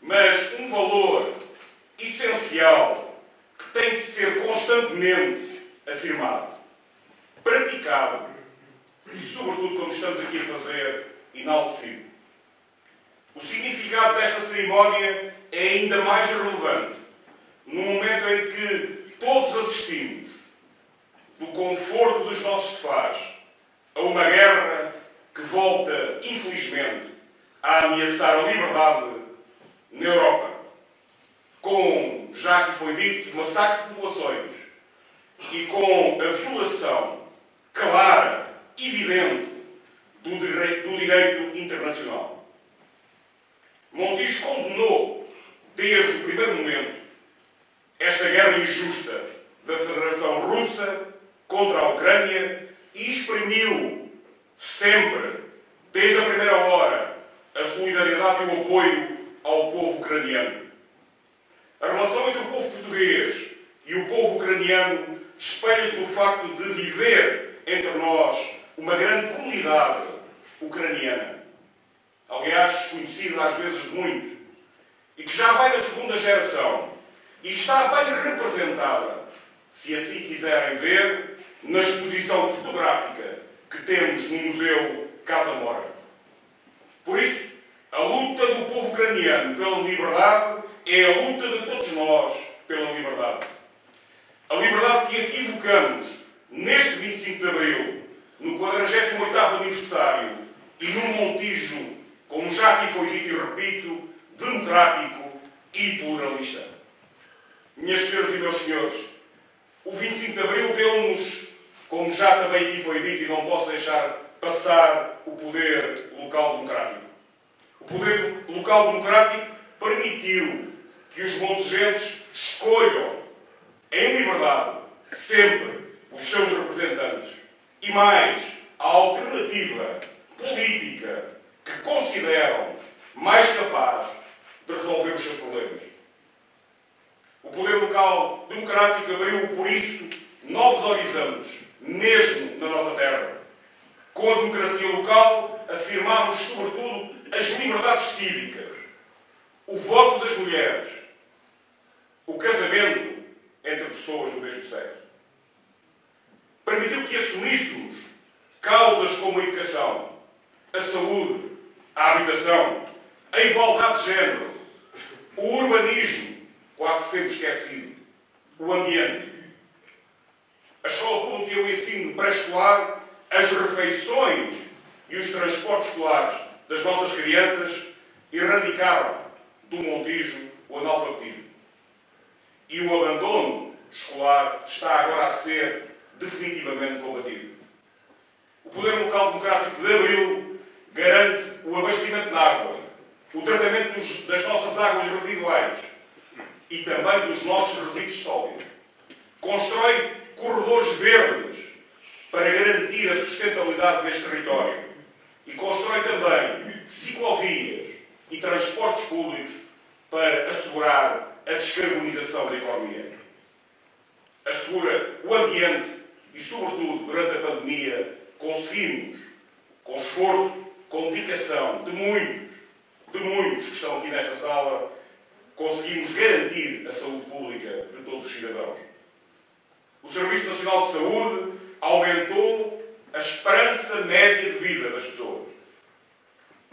Mas um valor essencial que tem de ser constantemente afirmado, praticado e, sobretudo, como estamos aqui a fazer, enaltecido. O significado desta cerimónia é ainda mais relevante no momento em que todos assistimos, do conforto dos nossos sofás, a uma guerra que volta, infelizmente, a ameaçar a liberdade na Europa, com, já aqui foi dito, massacre de populações e com a violação clara, evidente, do direito internacional. Montijo condenou, desde o primeiro momento, esta guerra injusta da Federação Russa contra a Ucrânia e exprimiu sempre, desde a primeira hora, a solidariedade e o apoio ao povo ucraniano. A relação entre o povo português e o povo ucraniano espelha-se no facto de viver entre nós uma grande comunidade ucraniana, aliás, desconhecida às vezes de muito, e que já vai na segunda geração e está bem representada, se assim quiserem ver, na exposição fotográfica que temos no Museu Casa Mora. Por isso, a luta do povo ucraniano pela liberdade é a luta de todos nós pela liberdade. A liberdade que aqui evocamos neste 25 de Abril, no 48º aniversário e num Montijo, como já aqui foi dito e repito, democrático e pluralista. Minhas senhoras e meus senhores, o 25 de Abril deu-nos, como já também aqui foi dito, e não posso deixar passar, o poder local democrático. O poder local democrático permitiu que os montejenses escolham, em liberdade, sempre os seus representantes. E mais, a alternativa política que consideram mais capaz de resolver os seus problemas. O poder local democrático abriu, por isso, novos horizontes, mesmo na nossa terra. Com a democracia local, afirmamos, sobretudo, as liberdades cívicas, o voto das mulheres, o casamento entre pessoas do mesmo sexo. Permitiu que assumíssemos causas como a educação, a saúde, a habitação, a igualdade de género, o urbanismo, quase sempre esquecido, o ambiente, a escola pública e o ensino pré-escolar, as refeições e os transportes escolares das nossas crianças erradicaram do Montijo o analfabetismo. E o abandono escolar está agora a ser definitivamente combatido. O poder local democrático de Abril garante o abastecimento de água, o tratamento das nossas águas residuais e também dos nossos resíduos sólidos. Constrói corredores verdes para garantir a sustentabilidade deste território e constrói também ciclovias e transportes públicos para assegurar a descarbonização da economia. Assegura o ambiente e, sobretudo, durante a pandemia, conseguimos, com esforço, com dedicação de muitos que estão aqui nesta sala, conseguimos garantir a saúde pública de todos os cidadãos. O Serviço Nacional de Saúde aumentou a esperança média de vida das pessoas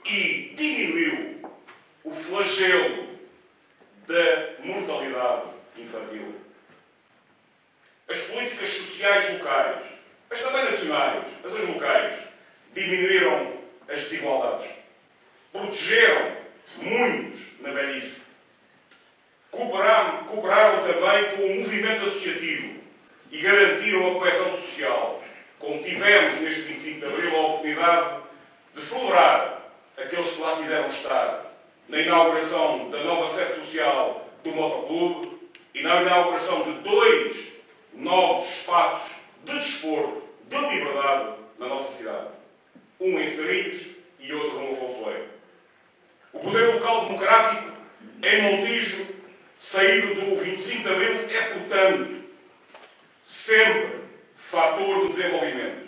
e diminuiu o flagelo da mortalidade infantil. As políticas sociais locais, mas também nacionais, mas as locais, diminuíram as desigualdades. Protegeram muitos na velhice. Cooperaram também com o movimento associativo e garantiram a coesão social, como tivemos neste 25 de Abril a oportunidade de celebrar aqueles que lá quiseram estar na inauguração da nova sede social do Motoclube e na inauguração de 2 novos espaços de desporto, de liberdade na nossa cidade. Um em Sarilhos e outro no Afonso Leite. O poder local democrático em Montijo, saído do 25 de Abril, é, portanto, sempre fator de desenvolvimento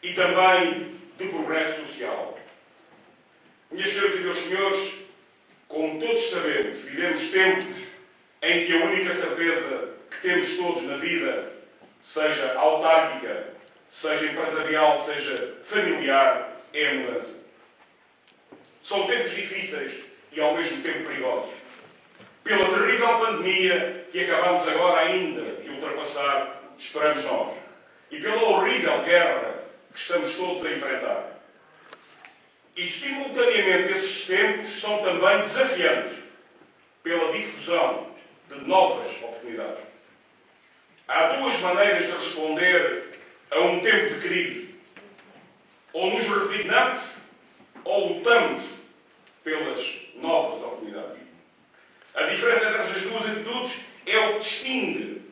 e também de progresso social. Minhas senhoras e meus senhores, como todos sabemos, vivemos tempos em que a única certeza que temos todos na vida seja autárquica, seja empresarial, seja familiar, é a mudança. São tempos difíceis e ao mesmo tempo perigosos. Pela terrível pandemia que acabamos agora ainda de ultrapassar, esperamos nós. E pela horrível guerra que estamos todos a enfrentar. E simultaneamente esses tempos são também desafiantes pela difusão de novas oportunidades. Há duas maneiras de responder a um tempo de crise. Ou nos resignamos, ou lutamos pelas novas oportunidades. A diferença entre estas duas atitudes é o que distingue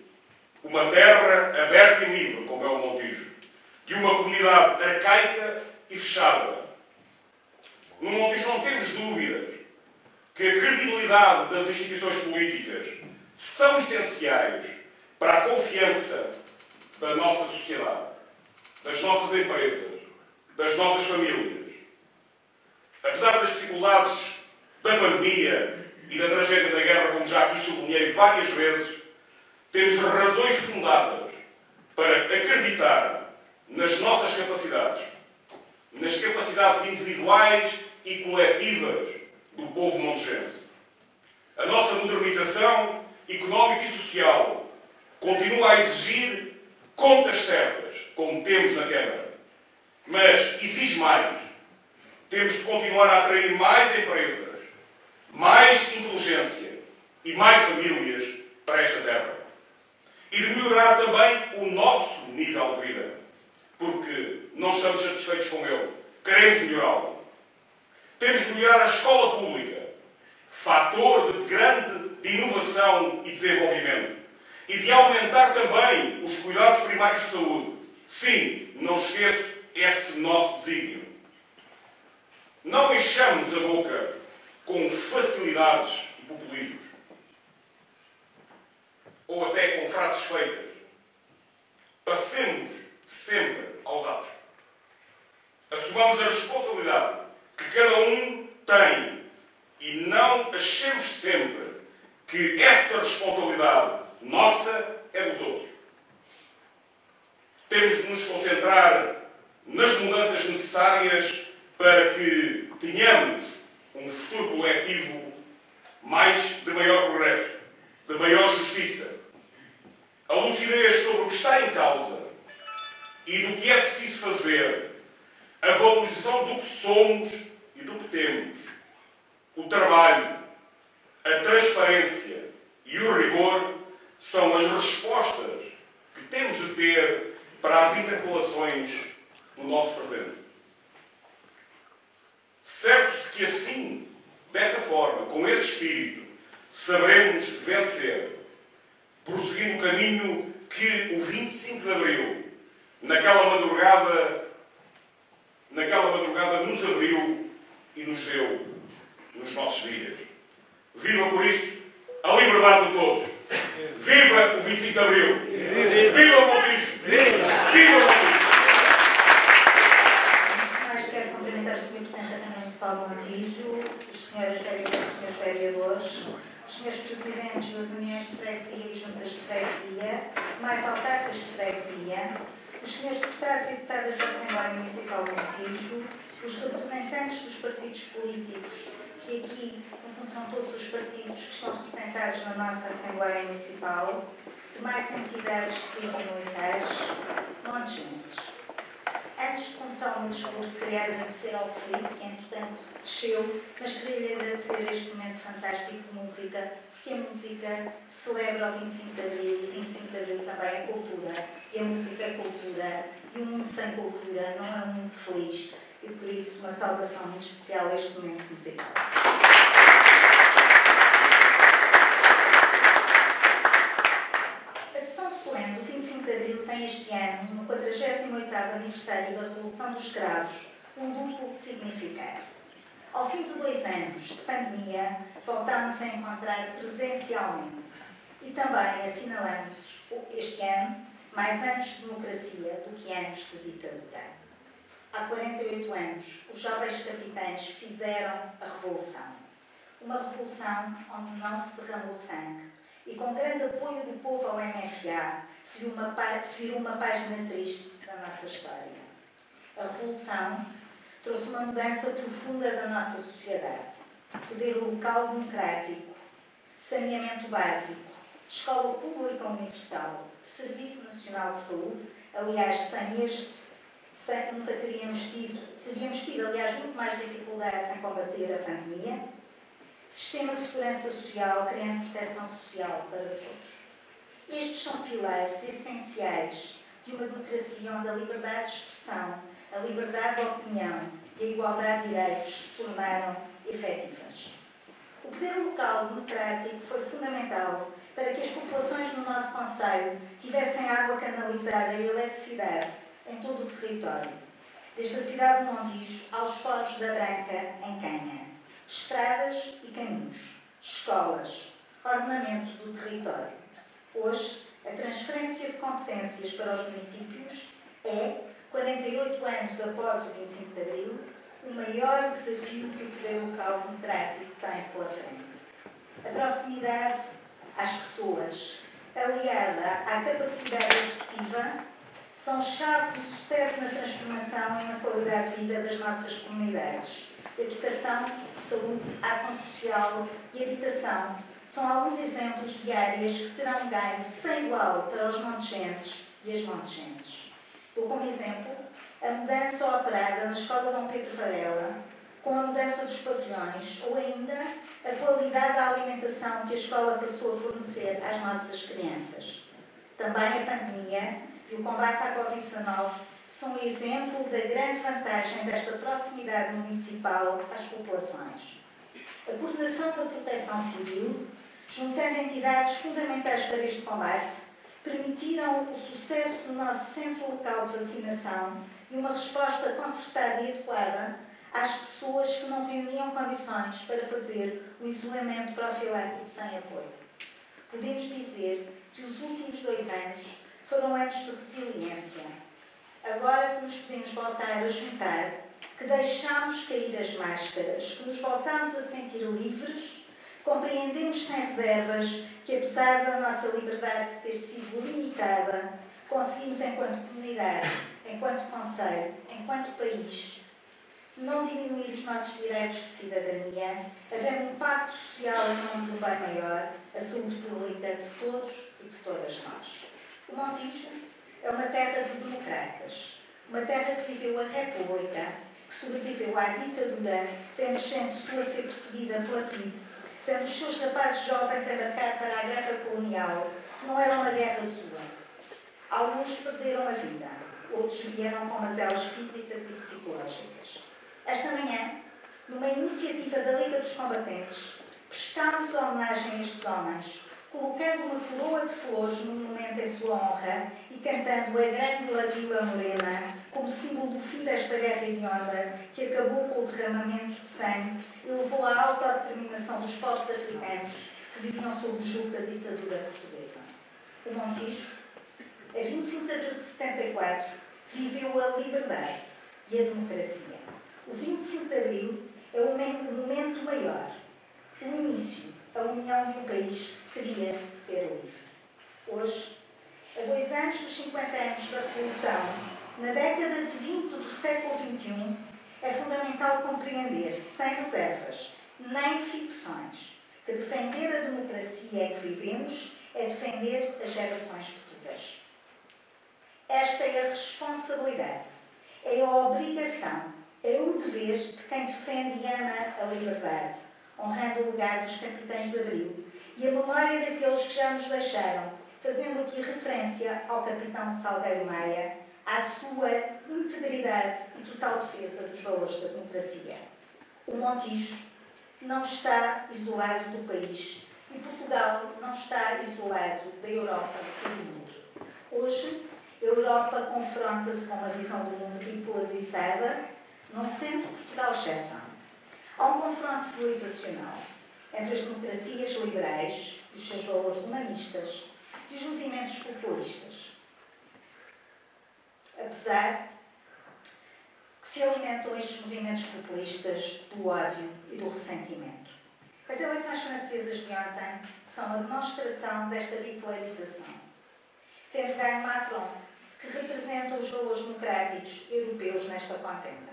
uma terra aberta e livre, como é o Montijo, de uma comunidade arcaica e fechada. No Montijo não temos dúvidas que a credibilidade das instituições políticas são essenciais para a confiança da nossa sociedade, das nossas empresas, das nossas famílias. Apesar das dificuldades da pandemia e da tragédia da guerra, como já aqui sublinhei várias vezes, temos razões fundadas para acreditar nas nossas capacidades, nas capacidades individuais e coletivas do povo montijense. A nossa modernização económica e social continua a exigir contas certas, como temos na Câmara. Mas exige mais. Temos de continuar a atrair mais empresas, mais inteligência e mais famílias para esta terra. E de melhorar também o nosso nível de vida. Porque não estamos satisfeitos com ele. Queremos melhorá-lo. Temos de melhorar a escola pública, fator de inovação e desenvolvimento. E de aumentar também os cuidados primários de saúde. Sim, não esqueço esse nosso desígnio. Não enchamos a boca com facilidades e populismos. Ou até com frases feitas. Passemos sempre aos atos. Assumamos a responsabilidade que cada um tem e não achemos sempre que essa responsabilidade nossa é dos outros. Temos de nos concentrar nas mudanças necessárias para que tenhamos um futuro coletivo de maior progresso, de maior justiça. A lucidez sobre o que está em causa e do que é preciso fazer, a valorização do que somos e do que temos, o trabalho, a transparência e o rigor são as respostas que temos de ter para as interpelações do nosso presente. Certos de que assim, dessa forma, com esse espírito, saberemos vencer, prosseguindo o caminho que o 25 de Abril, naquela madrugada nos abriu e nos deu nos nossos dias. Viva por isso a liberdade de todos. Viva o 25 de Abril. Viva o Montijo. Viva o Montijo. Antes de mais, quero cumprimentar o Sr. Presidente da Câmara Municipal de Montijo, as senhoras vereadoras e os senhores vereadores, os senhores presidentes das uniões de freguesia e juntas de freguesia, mais autarcas de freguesia, os senhores deputados e deputadas da Assembleia Municipal de Montijo, os representantes dos partidos políticos, que aqui, no fundo, são todos os partidos que estão representados na nossa Assembleia Municipal, demais entidades civis e militares, montijenses. Antes de começar o meu discurso, queria agradecer ao Filipe, que entretanto desceu, mas queria-lhe agradecer este momento fantástico de música, porque a música celebra o 25 de Abril e 25 de Abril também é cultura. E a música é cultura, e um mundo sem cultura não é um mundo feliz. E por isso, uma saudação muito especial a este momento musical. A sessão solene do 25 de Abril tem este ano, no 48º aniversário da Revolução dos Cravos, um duplo significado. Ao fim de 2 anos de pandemia, voltámos a encontrar presencialmente. E também assinalamos este ano mais anos de democracia do que anos de ditadura. Há 48 anos, os jovens capitães fizeram a revolução. Uma revolução onde não se derramou sangue e com grande apoio do povo ao MFA, se virou uma página triste da nossa história. A Revolução trouxe uma mudança profunda da nossa sociedade. Poder local democrático, saneamento básico, escola pública universal, Serviço Nacional de Saúde, aliás, sem este, nunca teríamos tido, aliás, muito mais dificuldades em combater a pandemia, sistema de segurança social, criando proteção social para todos. Estes são pilares essenciais de uma democracia onde a liberdade de expressão, a liberdade de opinião e a igualdade de direitos se tornaram efetivas. O poder local democrático foi fundamental para que as populações no nosso concelho tivessem água canalizada e eletricidade em todo o território, desde a cidade de Montijo aos Foros da Branca, em Canha. Estradas e caminhos, escolas, ordenamento do território. Hoje, a transferência de competências para os municípios é, 48 anos após o 25 de Abril, o maior desafio que o poder local democrático tem pela frente. A proximidade às pessoas, aliada à capacidade executiva, são chave do sucesso na transformação e na qualidade de vida das nossas comunidades. Educação, saúde, ação social e habitação são alguns exemplos de áreas que terão um ganho sem igual para os montejenses e as montejenses. Dou como exemplo a mudança operada na Escola Dom Pedro Varela, com a mudança dos pavilhões, ou ainda a qualidade da alimentação que a escola passou a fornecer às nossas crianças. Também a pandemia e o combate à Covid-19 são um exemplo da grande vantagem desta proximidade municipal às populações. A coordenação da proteção civil, juntando entidades fundamentais para este combate, permitiram o sucesso do nosso centro local de vacinação e uma resposta concertada e adequada às pessoas que não reuniam condições para fazer o isolamento profilático sem apoio. Podemos dizer que os últimos 2 anos foram anos de resiliência. Agora que nos podemos voltar a juntar, que deixamos cair as máscaras, que nos voltamos a sentir livres, compreendemos sem reservas que, apesar da nossa liberdade ter sido limitada, conseguimos, enquanto comunidade, enquanto concelho, enquanto país, não diminuir os nossos direitos de cidadania, havendo um pacto social em nome do bem maior, a saúde pública de todos e de todas nós. O Montijo é uma terra de democratas, uma terra que viveu a República, que sobreviveu à ditadura, vendo gente sua ser perseguida pela PIDE, vendo os seus rapazes jovens embarcar para a guerra colonial, que não era uma guerra sua. Alguns perderam a vida, outros vieram com mazelas físicas e psicológicas. Esta manhã, numa iniciativa da Liga dos Combatentes, prestámos homenagem a estes homens, colocando uma coroa de flores no monumento em sua honra e cantando a grande La Vila Morena como símbolo do fim desta guerra hedionda que acabou com o derramamento de sangue e levou à autodeterminação dos povos africanos que viviam sob o jugo da ditadura portuguesa. O Montijo, a 25 de abril de 74, viveu a liberdade e a democracia. O 25 de abril é o momento maior, o início, a união de um país que queria ser livre. Hoje, a 2 anos dos 50 anos da Revolução, na década de 20 do século XXI, é fundamental compreender, sem reservas, nem ficções, que defender a democracia em que vivemos é defender as gerações futuras. Esta é a responsabilidade, é a obrigação, é o dever de quem defende e ama a liberdade, honrando o legado dos capitães de Abril e a memória daqueles que já nos deixaram, fazendo aqui referência ao capitão Salgueiro Maia, à sua integridade e total defesa dos valores da democracia. O Montijo não está isolado do país e Portugal não está isolado da Europa e do mundo. Hoje, a Europa confronta-se com uma visão do mundo bipolarizada, não sendo Portugal exceção. Há um confronto civilizacional entre as democracias liberais e os seus valores humanistas e os movimentos populistas. Apesar que se alimentam estes movimentos populistas do ódio e do ressentimento. As eleições francesas de ontem são a demonstração desta bipolarização. Tendo ganho Macron, que representa os valores democráticos europeus nesta contenda.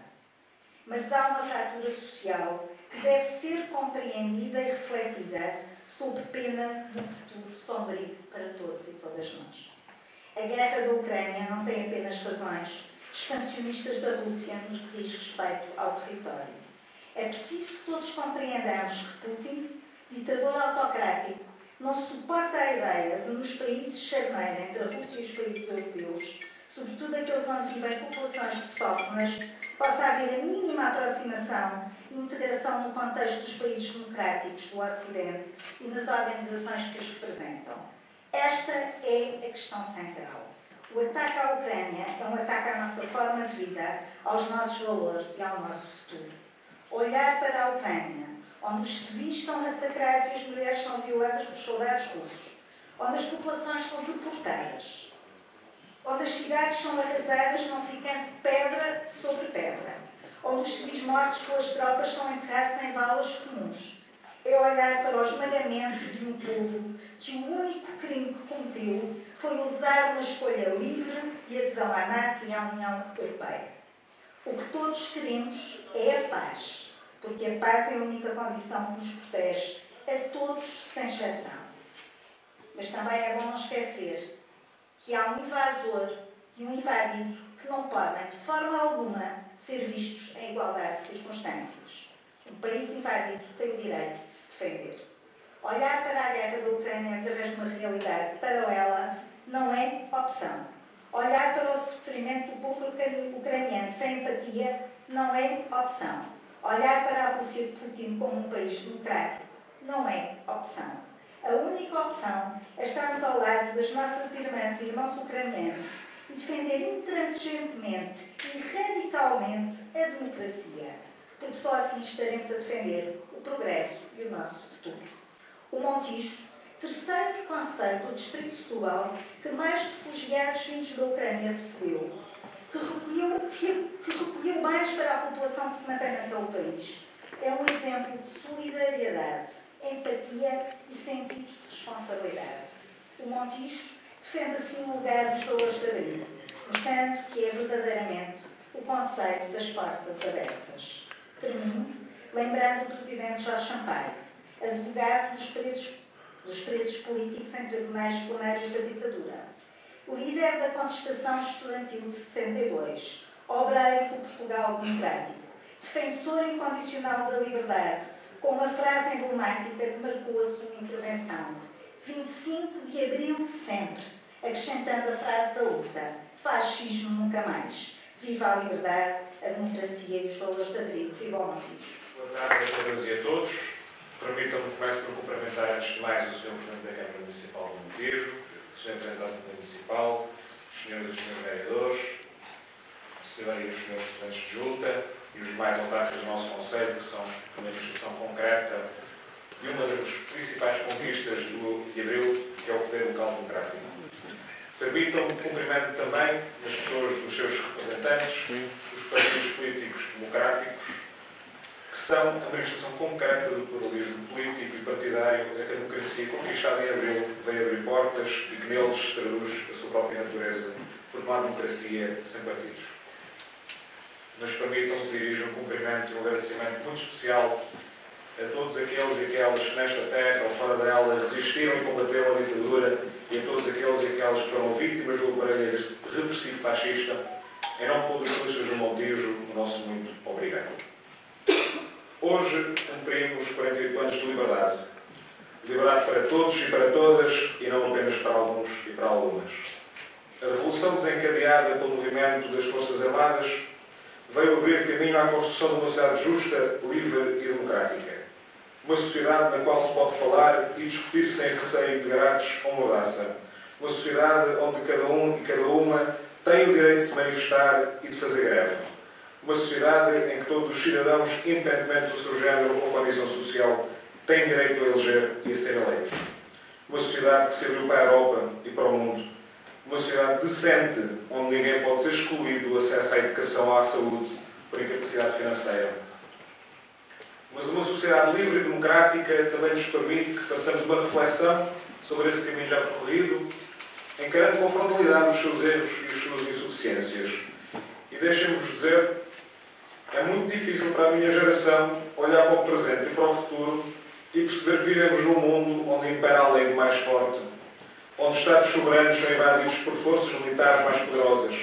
Mas há uma fratura social que deve ser compreendida e refletida sob pena de um futuro sombrio para todos e todas nós. A guerra da Ucrânia não tem apenas razões expansionistas da Rússia no que diz respeito ao território. É preciso que todos compreendamos que Putin, ditador autocrático, não suporta a ideia de nos países charneira entre a Rússia e os países europeus, sobretudo aqueles onde vivem populações lusófonas, possa haver a mínima aproximação e integração no contexto dos países democráticos do Ocidente e nas organizações que os representam. Esta é a questão central. O ataque à Ucrânia é um ataque à nossa forma de vida, aos nossos valores e ao nosso futuro. Olhar para a Ucrânia, onde os civis são massacrados e as mulheres são violadas por soldados russos, onde as populações são deportadas, onde as cidades são arrasadas não ficando pedra sobre pedra, onde os civis mortos pelas tropas são enterrados em valas comuns. É olhar para o esmagamento de um povo que o único crime que cometeu foi usar uma escolha livre de adesão à NATO e à União Europeia. O que todos queremos é a paz, porque a paz é a única condição que nos protege a todos sem exceção. Mas também é bom não esquecer que há um invasor e um invadido que não podem, de forma alguma, ser vistos em igualdade de circunstâncias. Um país invadido tem o direito de se defender. Olhar para a guerra da Ucrânia através de uma realidade paralela não é opção. Olhar para o sofrimento do povo ucraniano sem empatia não é opção. Olhar para a Rússia de Putin como um país democrático não é opção. A única opção é estarmos ao lado das nossas irmãs e irmãos ucranianos e defender intransigentemente e radicalmente a democracia, porque só assim estaremos a defender o progresso e o nosso futuro. O Montijo, terceiro concelho do distrito de Setúbal, que mais refugiados vindos da Ucrânia recebeu, que recolheu mais para a população que se mantém naquele país, é um exemplo de solidariedade, empatia e sentido de responsabilidade. O Montijo defende assim o lugar dos valores de abrigo, mostrando que é verdadeiramente o conceito das portas abertas. Termino lembrando o presidente Jorge Sampaio, advogado dos presos políticos em tribunais plenários da ditadura, o líder da contestação estudantil de 62, obreiro do Portugal democrático, defensor incondicional da liberdade, com uma frase emblemática que marcou a sua intervenção: 25 de abril sempre, acrescentando a frase da luta: fascismo nunca mais. Viva a liberdade, a democracia e os valores de abrigo. Viva o Montijo. Boa tarde a todas e a todos. Permitam-me que comece por cumprimentar antes de mais o Sr. Presidente da Câmara Municipal do Montijo, o Sr. Presidente da Assembleia Municipal, os senhores e os senhores vereadores, a senhora e os senhores presidentes de junta e os demais autarcas do nosso Conselho, que são uma manifestação concreta de uma das principais conquistas de abril, que é o poder local democrático. Permitam-me cumprimento também as pessoas dos seus representantes, os partidos políticos democráticos, que são a manifestação concreta do pluralismo político e partidário a que a democracia conquistada em abril veio abrir portas e que neles se traduz a sua própria natureza por uma democracia sem partidos. Mas permitam-me que dirija um cumprimento e um agradecimento muito especial a todos aqueles e aquelas que nesta terra ou fora dela resistiram e combateram a ditadura e a todos aqueles e aquelas que foram vítimas do aparelho repressivo fascista. Em nome de todos os jornalistas do Montijo, o nosso muito obrigado. Hoje cumprimos 48 anos de liberdade. Liberdade para todos e para todas, e não apenas para alguns e para algumas. A revolução desencadeada pelo movimento das Forças Armadas veio abrir caminho à construção de uma sociedade justa, livre e democrática. Uma sociedade na qual se pode falar e discutir sem receio de grades ou mordaça. Uma sociedade onde cada um e cada uma tem o direito de se manifestar e de fazer greve. Uma sociedade em que todos os cidadãos, independentemente do seu género ou condição social, têm direito a eleger e a ser eleitos. Uma sociedade que se abriu para a Europa e para o mundo. Uma sociedade decente, onde ninguém pode ser excluído do acesso à educação ou à saúde por incapacidade financeira. Mas uma sociedade livre e democrática também nos permite que façamos uma reflexão sobre esse caminho já percorrido, encarando com frontalidade os seus erros e as suas insuficiências. E deixem-vos dizer, é muito difícil para a minha geração olhar para o presente e para o futuro e perceber que vivemos num mundo onde impera a lei do mais forte, onde Estados soberanos são invadidos por forças militares mais poderosas,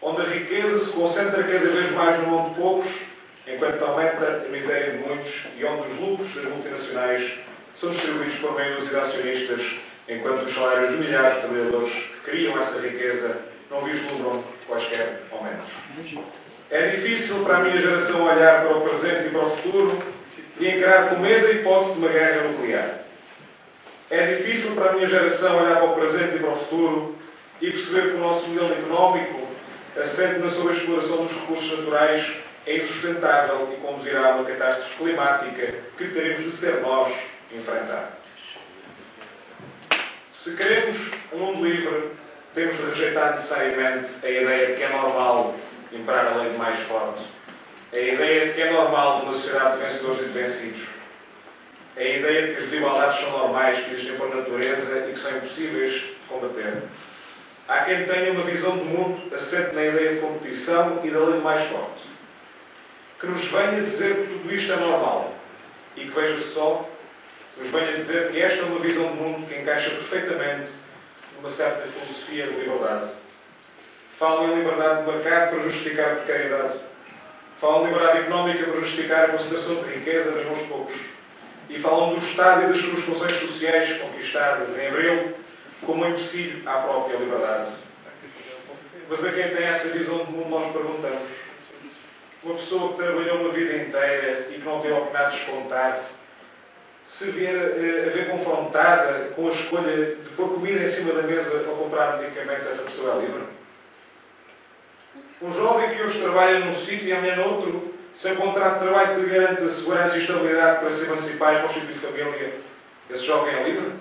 onde a riqueza se concentra cada vez mais na mão de poucos, enquanto aumenta a miséria de muitos, e onde os lucros das multinacionais são distribuídos por meio de acionistas, enquanto os salários de milhares de trabalhadores que criam essa riqueza não vislumbram quaisquer aumentos. É difícil para a minha geração olhar para o presente e para o futuro e encarar com medo a hipótese de uma guerra nuclear. É difícil para a minha geração olhar para o presente e para o futuro e perceber que o nosso modelo económico, assente na sobreexploração dos recursos naturais, é insustentável e conduzirá a uma catástrofe climática que teremos de ser nós enfrentar. Se queremos um mundo livre, temos de rejeitar necessariamente a ideia de que é normal imperar a lei do mais forte, a ideia de que é normal uma sociedade de vencedores e de vencidos, a ideia de que as desigualdades são normais, que existem por natureza e que são impossíveis de combater. Há quem tenha uma visão do mundo assente na ideia de competição e da lei do mais forte, que nos venha dizer que tudo isto é normal e que, veja-se só, nos venha dizer que esta é uma visão do mundo que encaixa perfeitamente numa certa filosofia de liberdade. Falam em liberdade de mercado para justificar a precariedade. Falam em liberdade económica para justificar a concentração de riqueza nas mãos de poucos. E falam do Estado e das suas funções sociais conquistadas em abril como um empecilho à própria liberdade. Mas a quem tem essa visão do mundo nós perguntamos: uma pessoa que trabalhou uma vida inteira e que não tem oportunidade de descontar, se vier a ver confrontada com a escolha de pôr comida em cima da mesa ou comprar medicamentos, essa pessoa é livre? Um jovem que hoje trabalha num sítio e amanhã noutro, sem contrato de trabalho que lhe garante a segurança e estabilidade para se emancipar e constituir família, esse jovem é livre?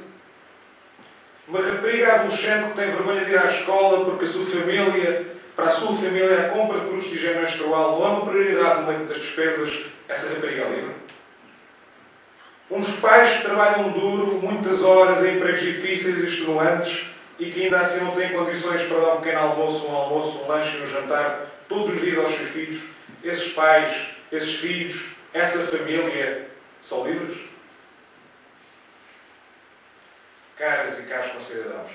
Uma rapariga adolescente que tem vergonha de ir à escola porque para a sua família, a compra de produtos de higiene menstrual não é uma prioridade no meio das despesas, essa rapariga é livre? Uns pais que trabalham duro, muitas horas, em empregos difíceis e extenuantes, e que ainda assim não têm condições para dar um pequeno almoço, um lanche e um jantar todos os dias aos seus filhos, esses pais, esses filhos, essa família, são livres? Caras e caros concidadãos,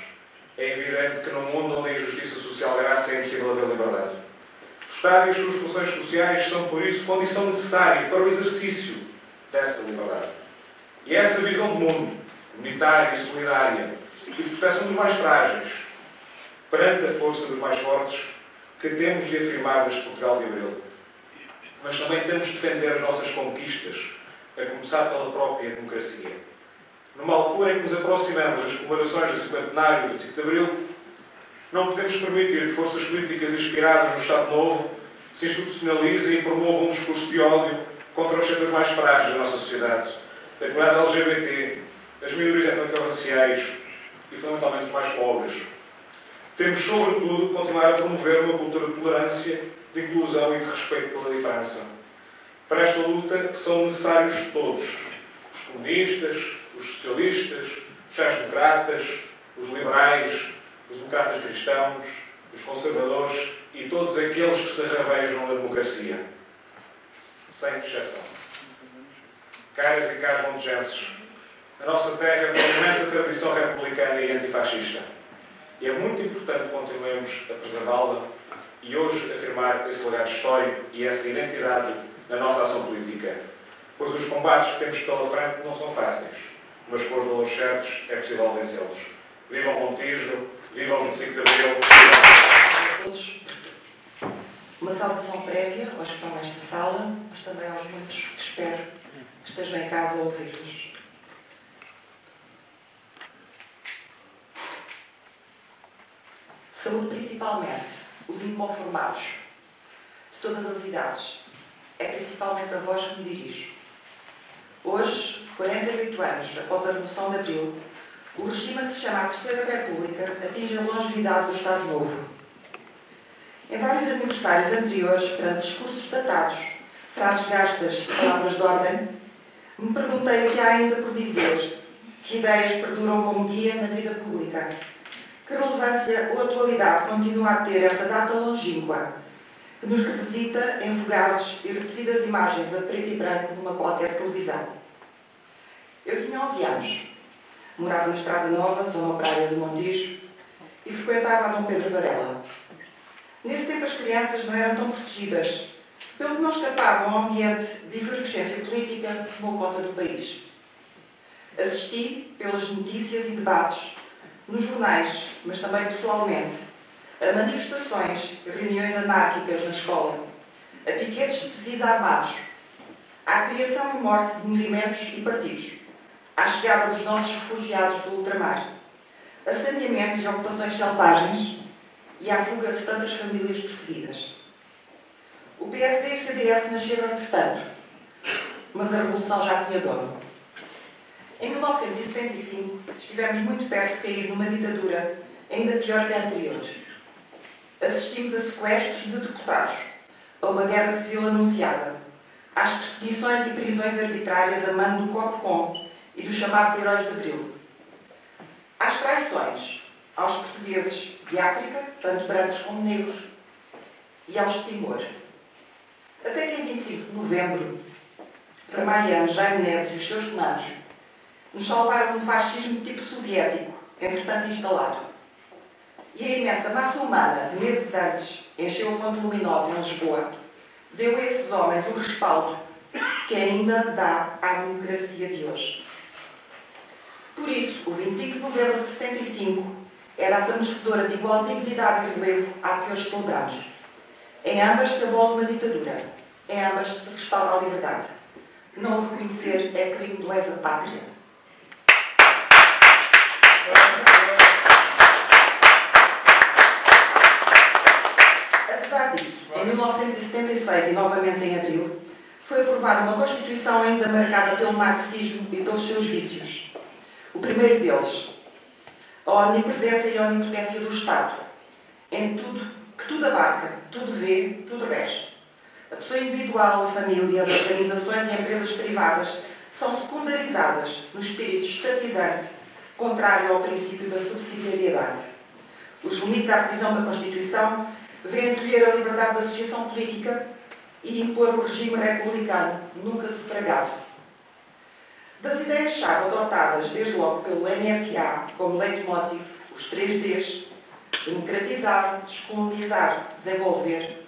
é evidente que num mundo onde a injustiça social graça é impossível haver liberdade. O Estado e as suas funções sociais são, por isso, condição necessária para o exercício dessa liberdade. E é essa visão do mundo, comunitária e solidária, e de proteção dos mais frágeis, perante a força dos mais fortes, que temos de afirmar neste Portugal de Abril. Mas também temos de defender as nossas conquistas, a começar pela própria democracia. Numa altura em que nos aproximamos das comemorações do cinquentenário de 5 de Abril, não podemos permitir que forças políticas inspiradas no Estado Novo se institucionalizem e promovam um discurso de ódio contra os setores mais frágeis da nossa sociedade, da comunidade LGBT, das minorias étnico-raciais e, fundamentalmente, os mais pobres. Temos, sobretudo, de continuar a promover uma cultura de tolerância, de inclusão e de respeito pela diferença. Para esta luta são necessários todos: os comunistas, os socialistas, os sociais-democratas, os liberais, os democratas cristãos, os conservadores e todos aqueles que se arravejam na democracia. Sem exceção. Caras e caros montejenses, a nossa terra tem uma imensa tradição republicana e antifascista. E é muito importante continuemos a preservá-la e hoje afirmar esse legado histórico e essa identidade na nossa ação política. Pois os combates que temos pela frente não são fáceis, mas com os valores certos é possível vencê-los. Viva o Montijo, viva o 25 de Abril. A todos. Uma saudação prévia aos que estão nesta sala, mas também aos muitos que espero que estejam em casa a ouvir-nos. Saúde principalmente os inconformados, de todas as idades. É principalmente a vós que me dirijo. Hoje, 48 anos após a Revolução de Abril, o regime que se chama a Terceira República atinge a longevidade do Estado Novo. Em vários aniversários anteriores, perante discursos datados, frases gastas e palavras de ordem, me perguntei o que há ainda por dizer, que ideias perduram como guia na vida pública, que relevância ou atualidade continua a ter essa data longínqua, que nos revisita em fugazes e repetidas imagens a preto e branco numa qualquer televisão. Eu tinha 11 anos, morava na Estrada Nova, zona operária do Montijo, e frequentava a Dom Pedro Varela. Nesse tempo as crianças não eram tão protegidas, pelo que não escapavam a um ambiente de efervescência política que tomou conta do país. Assisti, pelas notícias e debates, nos jornais, mas também pessoalmente, a manifestações e reuniões anárquicas na escola, a piquetes de civis armados, à criação e morte de movimentos e partidos, à chegada dos nossos refugiados do ultramar, a saneamentos e ocupações selvagens e à fuga de tantas famílias perseguidas. O PSD e o CDS nasceram entretanto, mas a Revolução já tinha dono. Em 1975, estivemos muito perto de cair numa ditadura ainda pior que a anterior. Assistimos a sequestros de deputados, a uma guerra civil anunciada, às perseguições e prisões arbitrárias a mando do COPCOM e dos chamados Heróis de Abril, às traições aos portugueses de África, tanto brancos como negros, e aos de Timor. Até que em 25 de novembro, Ramayana, Jaime Neves e os seus comandos nos salvaram de um fascismo tipo soviético, entretanto instalado. E a imensa massa humana, que meses antes encheu a Fonte Luminosa em Lisboa, deu a esses homens um respaldo que ainda dá à democracia de hoje. Por isso, o 25 de novembro de 75 é a data merecedora de igual dignidade e relevo à que hoje celebramos. Em ambas se abole uma ditadura, em ambas se restaura a liberdade. Não o reconhecer é crime de lesa pátria. Apesar disso, em 1976 e novamente em abril, foi aprovada uma Constituição ainda marcada pelo marxismo e pelos seus vícios. O primeiro deles, a onipresença e a onipotência do Estado, em tudo, que tudo abarca, tudo vê, tudo rege. A pessoa individual, a família, as organizações e empresas privadas são secundarizadas no espírito estatizante, contrário ao princípio da subsidiariedade. Os limites à previsão da Constituição vêm colher a liberdade de associação política e impor o regime republicano, nunca sufragado. Das ideias-chave adotadas desde logo pelo MFA como leitmotiv, os 3 Ds, democratizar, descolonizar, desenvolver,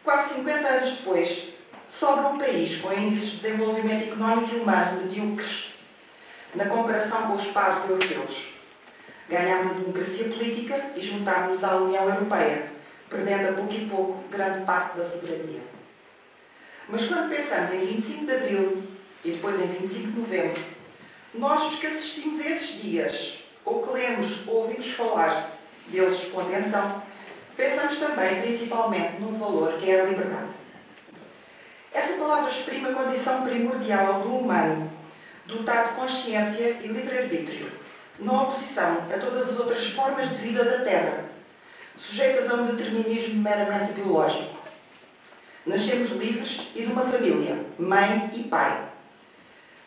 quase 50 anos depois, sobra um país com índices de desenvolvimento económico e humano medíocres na comparação com os pares europeus. Ganhámos a democracia política e juntámos-nos à União Europeia, perdendo a pouco e pouco grande parte da soberania. Mas quando pensamos em 25 de Abril e depois em 25 de Novembro, nós os que assistimos a esses dias, ou que lemos ou ouvimos falar deles com atenção, pensamos também principalmente num valor que é a liberdade. Essa palavra exprime a condição primordial do humano, dotado de consciência e livre-arbítrio, na oposição a todas as outras formas de vida da Terra, sujeitas a um determinismo meramente biológico. Nascemos livres e de uma família, mãe e pai.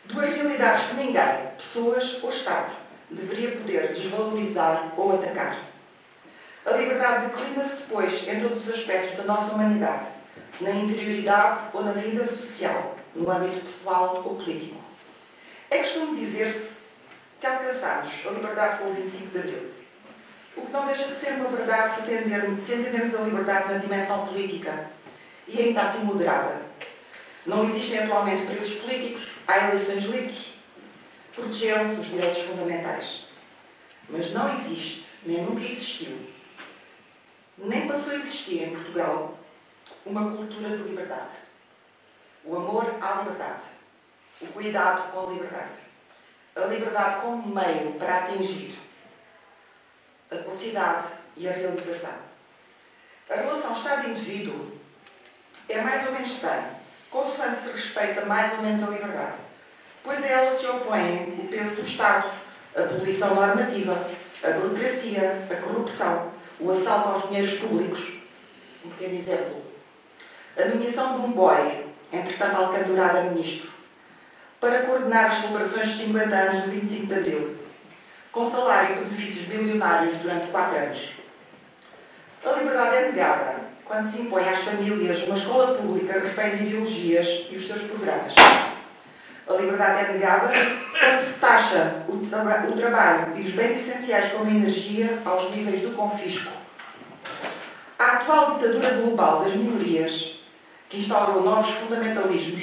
Duas realidades que ninguém, pessoas ou Estado, deveria poder desvalorizar ou atacar. A liberdade declina-se depois em todos os aspectos da nossa humanidade, na interioridade ou na vida social, no âmbito pessoal ou político. É costume dizer-se que alcançamos a liberdade com o 25 de Abril. O que não deixa de ser uma verdade se entendermos a liberdade na dimensão política e ainda assim moderada. Não existem atualmente presos políticos, há eleições livres. Protegeram-se os direitos fundamentais. Mas não existe, nem nunca existiu, nem passou a existir em Portugal, uma cultura de liberdade. O amor à liberdade. O cuidado com a liberdade. A liberdade como meio para atingir a felicidade e a realização. A relação Estado-indivíduo é mais ou menos sã, consoante se respeita mais ou menos a liberdade, pois a ela se opõem o peso do Estado, a poluição normativa, a burocracia, a corrupção, o assalto aos dinheiros públicos. Um pequeno exemplo. A nomeação de um boy entretanto alcandurado a ministro, para coordenar as celebrações dos 50 anos do 25 de Abril, com salário e benefícios bilionários durante 4 anos. A liberdade é negada quando se impõe às famílias uma escola pública refém de ideologias e os seus programas. A liberdade é negada quando se taxa o trabalho e os bens essenciais como a energia aos níveis do confisco. A atual ditadura global das minorias, que instaurou novos fundamentalismos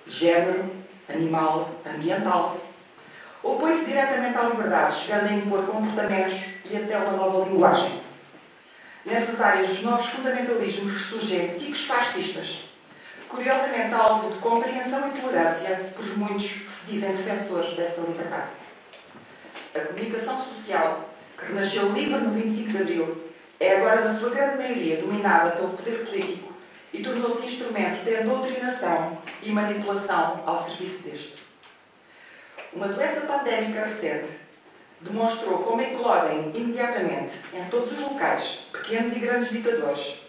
de género, animal, ambiental, opõe-se diretamente à liberdade, chegando a impor comportamentos e até uma nova linguagem. Nessas áreas dos novos fundamentalismos ressurgem ticos fascistas, curiosamente alvo de compreensão e tolerância por muitos que se dizem defensores dessa liberdade. A comunicação social, que renasceu livre no 25 de Abril, é agora, na sua grande maioria, dominada pelo poder político e tornou-se instrumento de doutrinação e manipulação ao serviço deste. Uma doença pandémica recente demonstrou como eclodem imediatamente, em todos os locais, pequenos e grandes ditadores,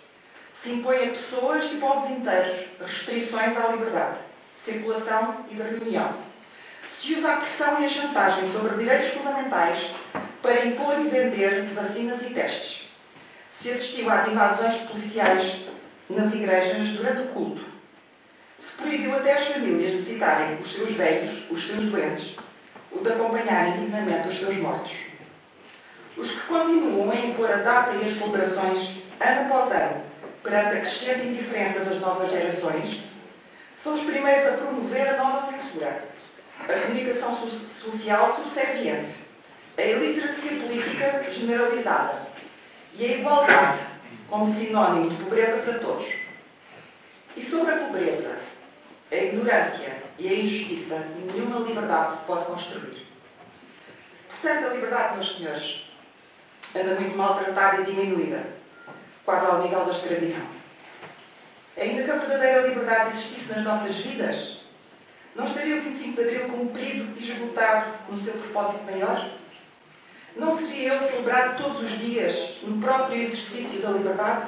se impõem a pessoas e povos inteiros restrições à liberdade de circulação e de reunião. Se usa a pressão e a chantagem sobre direitos fundamentais para impor e vender vacinas e testes. Se assistiu às invasões policiais nas igrejas durante o culto. Se proibiu até as famílias de visitarem os seus velhos, os seus doentes, o de acompanharem dignamente os seus mortos. Os que continuam a impor a data e as celebrações, ano após ano, perante a crescente indiferença das novas gerações, são os primeiros a promover a nova censura, a comunicação social subserviente, a iliteracia política generalizada e a igualdade como sinónimo de pobreza para todos. E sobre a pobreza, a ignorância e a injustiça, nenhuma liberdade se pode construir. Portanto, a liberdade, meus senhores, anda muito maltratada e diminuída, quase ao nível da escravidão. Ainda que a verdadeira liberdade existisse nas nossas vidas, não estaria o 25 de Abril cumprido e esgotado no seu propósito maior? Não seria ele celebrado todos os dias no próprio exercício da liberdade?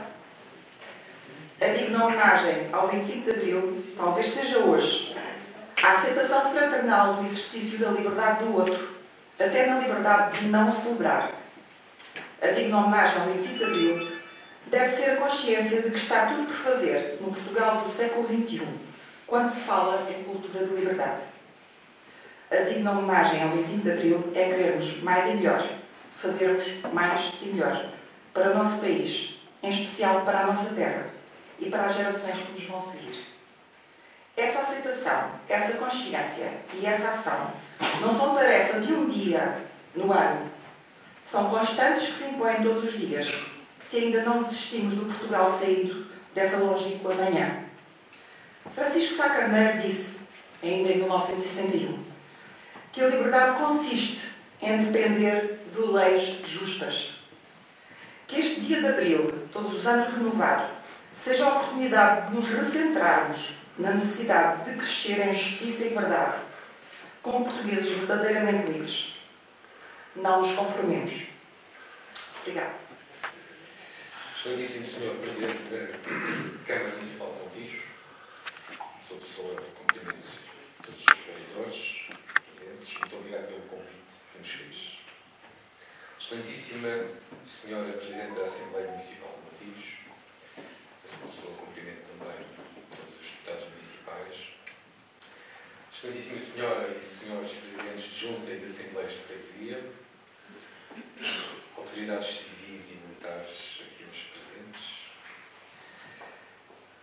A digna homenagem ao 25 de Abril talvez seja hoje a aceitação fraternal do exercício da liberdade do outro, até na liberdade de não o celebrar. A digna homenagem ao 25 de Abril deve ser a consciência de que está tudo por fazer no Portugal do século XXI, quando se fala em cultura de liberdade. A digna homenagem ao 25 de Abril é querermos mais e melhor, fazermos mais e melhor para o nosso país, em especial para a nossa terra e para as gerações que nos vão seguir. Essa aceitação, essa consciência e essa ação não são tarefa de um dia no ano. São constantes que se impõem todos os dias, se ainda não desistimos do Portugal saído dessa longínqua manhã. Francisco Sá Carneiro disse, ainda em 1971, que a liberdade consiste em depender de leis justas. Que este dia de Abril, todos os anos renovado, seja a oportunidade de nos recentrarmos na necessidade de crescer em justiça e verdade, como portugueses verdadeiramente livres. Não nos conformemos. Obrigada. Excelentíssimo Sr. Presidente da Câmara Municipal de Montijo, sou pessoa, cumprimento todos os vereadores presentes, muito obrigado pelo convite que nos fez. Excelentíssima Senhora Presidente da Assembleia Municipal de Montijo, essa pessoa, cumprimento também todos os deputados municipais. Excelentíssima Senhora e Senhores Presidentes de Junta e de Assembleias de Freguesia, autoridades civis e militares aqui hoje presentes,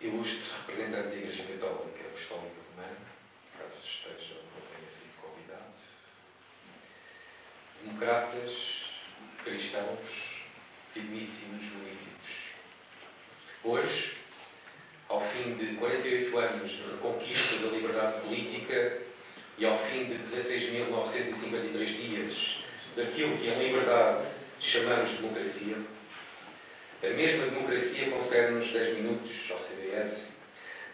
ilustre representante da Igreja Católica Apostólica Romana, caso esteja ou tenha sido convidado, democratas, cristãos, digníssimos municípios. Hoje, ao fim de 48 anos de reconquista da liberdade política e ao fim de 16.953 dias daquilo que em liberdade chamamos de democracia, a mesma democracia concede-nos 10 minutos ao CDS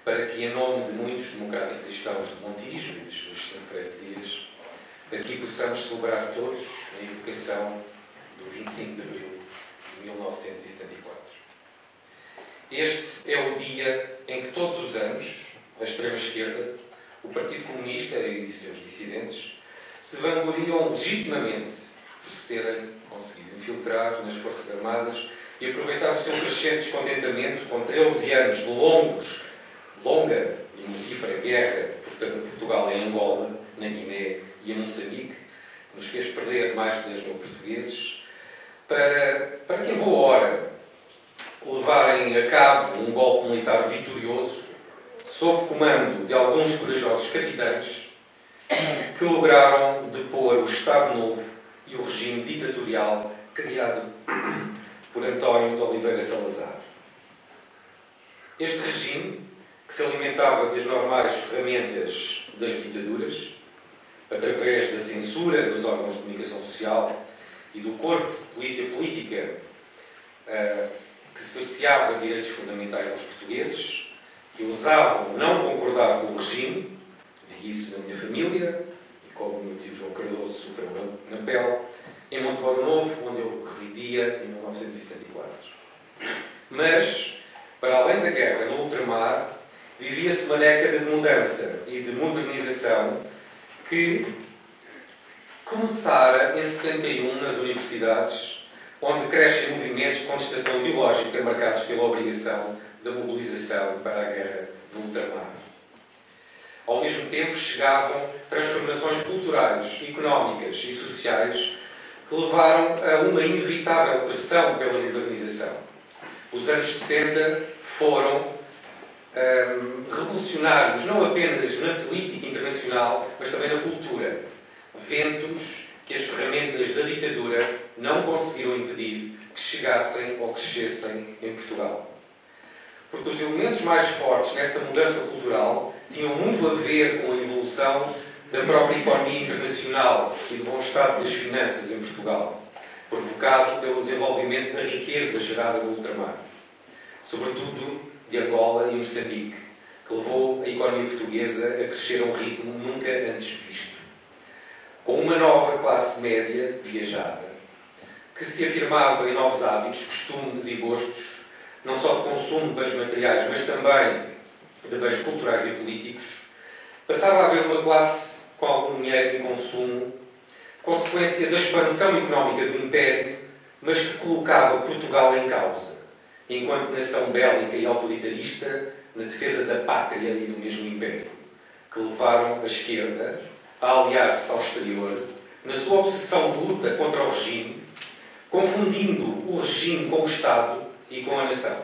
para que, em nome de muitos democratas cristãos de Montijo e das suas 5 freguesias, aqui possamos celebrar todos a evocação do 25 de Abril de 1974. Este é o dia em que todos os anos, a extrema-esquerda, o Partido Comunista e seus dissidentes se vangloriam legitimamente por se terem conseguido infiltrar nas Forças Armadas e aproveitar o seu crescente descontentamento com 13 anos de longa e mortífera guerra por Portugal em Angola, na Guiné e em Moçambique, que nos fez perder mais de 10 mil portugueses, para que em boa hora levarem a cabo um golpe militar vitorioso sob comando de alguns corajosos capitães que lograram depor o Estado Novo e o regime ditatorial criado por António de Oliveira Salazar. Este regime, que se alimentava das normais ferramentas das ditaduras, através da censura nos órgãos de comunicação social e do corpo de polícia política que cerceava direitos fundamentais aos portugueses, que ousavam não concordar com o regime, vi isso na minha família, e como o meu tio João Cardoso sofreu na pele, em Montebello Novo, onde eu residia em 1974. Mas, para além da guerra no ultramar, vivia-se uma década de mudança e de modernização que começara em 71 nas universidades, onde crescem movimentos de contestação ideológica marcados pela obrigação da mobilização para a guerra no ultramar. Ao mesmo tempo, chegavam transformações culturais, económicas e sociais que levaram a uma inevitável pressão pela modernização. Os anos 60 foram revolucionários, não apenas na política internacional, mas também na cultura. Ventos que as ferramentas da ditadura não conseguiram impedir que chegassem ou crescessem em Portugal. Porque os elementos mais fortes nesta mudança cultural tinham muito a ver com a evolução da própria economia internacional e do bom estado das finanças em Portugal, provocado pelo desenvolvimento da riqueza gerada no ultramar, sobretudo de Angola e Moçambique, que levou a economia portuguesa a crescer a um ritmo nunca antes visto. Com uma nova classe média viajada, que se afirmava em novos hábitos, costumes e gostos, não só de consumo de bens materiais, mas também de bens culturais e políticos, passava a haver uma classe com algum dinheiro e consumo, consequência da expansão económica do Império, mas que colocava Portugal em causa, enquanto nação bélica e autoritarista, na defesa da pátria e do mesmo Império, que levaram a esquerda a aliar-se ao exterior, na sua obsessão de luta contra o regime, confundindo o regime com o Estado e com a nação,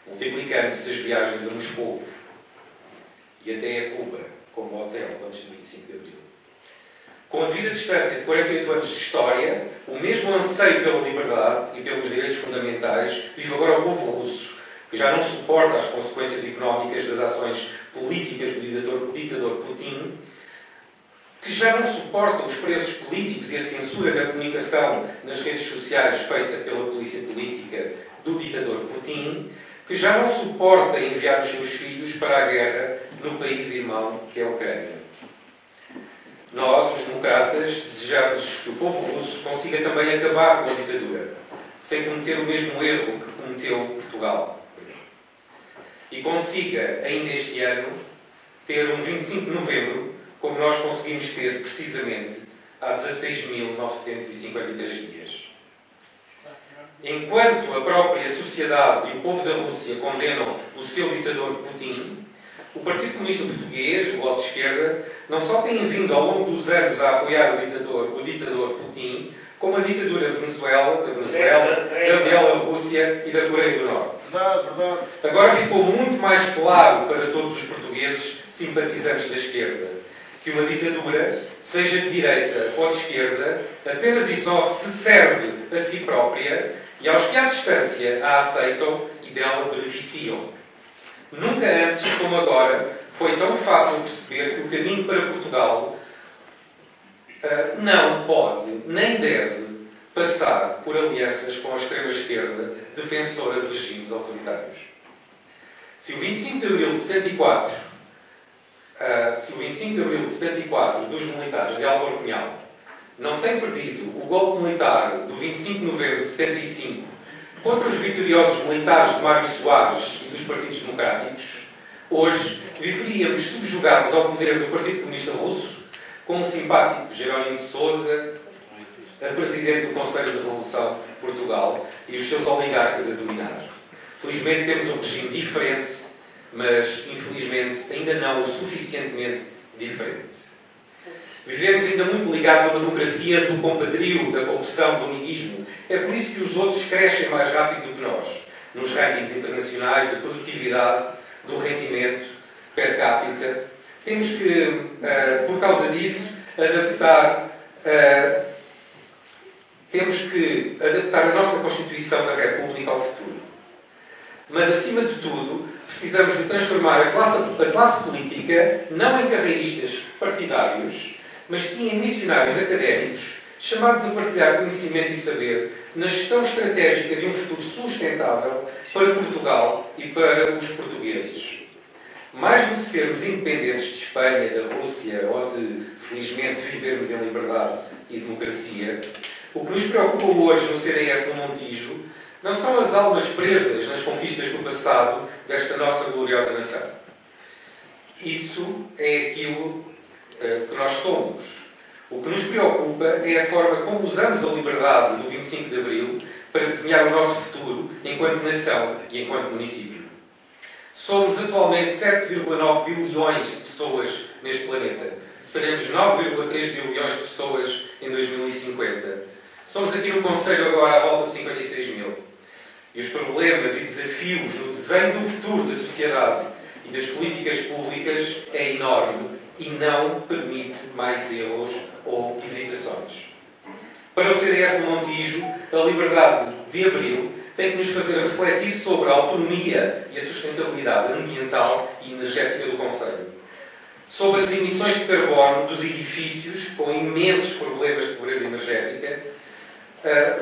multiplicando-se as viagens a Moscou e até a Cuba, como hotel antes de 25 de Abril. Com a devida distância de 48 anos de história, o mesmo anseio pela liberdade e pelos direitos fundamentais vive agora o povo russo, que já não suporta as consequências económicas das ações políticas do ditador Putin, que já não suporta os preços políticos e a censura na comunicação nas redes sociais feita pela polícia política do ditador Putin, que já não suporta enviar os seus filhos para a guerra no país irmão que é a Ucrânia. Nós, os democratas, desejamos que o povo russo consiga também acabar com a ditadura, sem cometer o mesmo erro que cometeu Portugal. E consiga, ainda este ano, ter um 25 de novembro, como nós conseguimos ter precisamente há 16.953 dias. Enquanto a própria sociedade e o povo da Rússia condenam o seu ditador Putin, o Partido Comunista Português, o Bloco de Esquerda, não só tem vindo ao longo dos anos a apoiar o ditador Putin, como a ditadura da Venezuela, da Bielorrússia e da Coreia do Norte. Agora ficou muito mais claro para todos os portugueses simpatizantes da esquerda que uma ditadura, seja de direita ou de esquerda, apenas e só se serve a si própria e aos que à distância a aceitam e dela beneficiam. Nunca antes, como agora, foi tão fácil perceber que o caminho para Portugal não pode, nem deve, passar por alianças com a extrema-esquerda defensora de regimes autoritários. Se o 25 de Abril de 74, dos militares de Álvaro Cunhal não tem perdido o golpe militar do 25 de novembro de 75 contra os vitoriosos militares de Mário Soares e dos partidos democráticos, Hoje, viveríamos subjugados ao poder do Partido Comunista Russo, com o simpático Jerónimo de Sousa, a presidente do Conselho de Revolução de Portugal, e os seus oligarcas a dominar. Felizmente temos um regime diferente, mas infelizmente ainda não o suficientemente diferente. Vivemos ainda muito ligados a uma democracia do compadrio, da corrupção, do amiguismo. É por isso que os outros crescem mais rápido do que nós, nos rankings internacionais de produtividade, do rendimento per capita. Temos que, por causa disso, adaptar a nossa Constituição da República ao futuro. Mas, acima de tudo, precisamos de transformar a classe política não em carreiristas partidários, mas sim em missionários académicos, chamados a partilhar conhecimento e saber na gestão estratégica de um futuro sustentável para Portugal e para os portugueses. Mais do que sermos independentes de Espanha, da Rússia ou de, felizmente, vivermos em liberdade e democracia, o que nos preocupa hoje no CDS do Montijo não são as almas presas nas conquistas do passado desta nossa gloriosa nação. Isso é aquilo que nós somos. O que nos preocupa é a forma como usamos a liberdade do 25 de Abril para desenhar o nosso futuro enquanto nação e enquanto município. Somos atualmente 7,9 bilhões de pessoas neste planeta. Seremos 9,3 bilhões de pessoas em 2050. Somos aqui no Conselho agora à volta de 56 mil. E os problemas e desafios no desenho do futuro da sociedade e das políticas públicas é enorme e não permite mais erros ou hesitações. Para o CDS do Montijo, a liberdade de Abril tem que nos fazer refletir sobre a autonomia e a sustentabilidade ambiental e energética do Conselho. Sobre as emissões de carbono dos edifícios com imensos problemas de pobreza energética,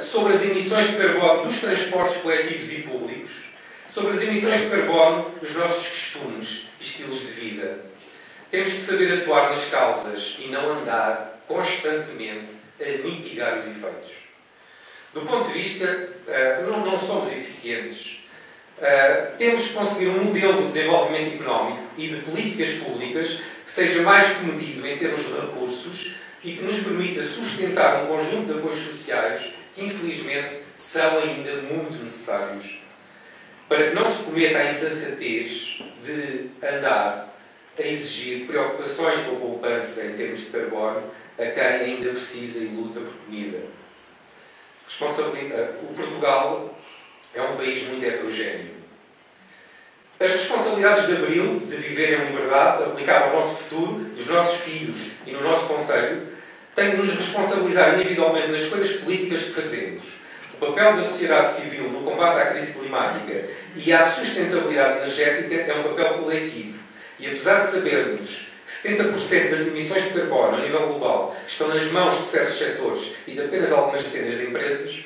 sobre as emissões de carbono dos transportes coletivos e públicos, sobre as emissões de carbono dos nossos costumes e estilos de vida. Temos que saber atuar nas causas e não andar constantemente a mitigar os efeitos. Do ponto de vista, não somos eficientes. Temos que conseguir um modelo de desenvolvimento económico e de políticas públicas que seja mais comedido em termos de recursos e que nos permita sustentar um conjunto de apoios sociais que, infelizmente, são ainda muito necessários. Para que não se cometa a insensatez de andar a exigir preocupações com a poupança em termos de carbono a quem ainda precisa e luta por comida. O Portugal é um país muito heterogéneo. As responsabilidades de Abril, de viver em liberdade, aplicar ao nosso futuro, dos nossos filhos e no nosso Conselho, têm de nos responsabilizar individualmente nas escolhas políticas que fazemos. O papel da sociedade civil no combate à crise climática e à sustentabilidade energética é um papel coletivo. E apesar de sabermos que 70% das emissões de carbono a nível global estão nas mãos de certos setores e de apenas algumas dezenas de empresas,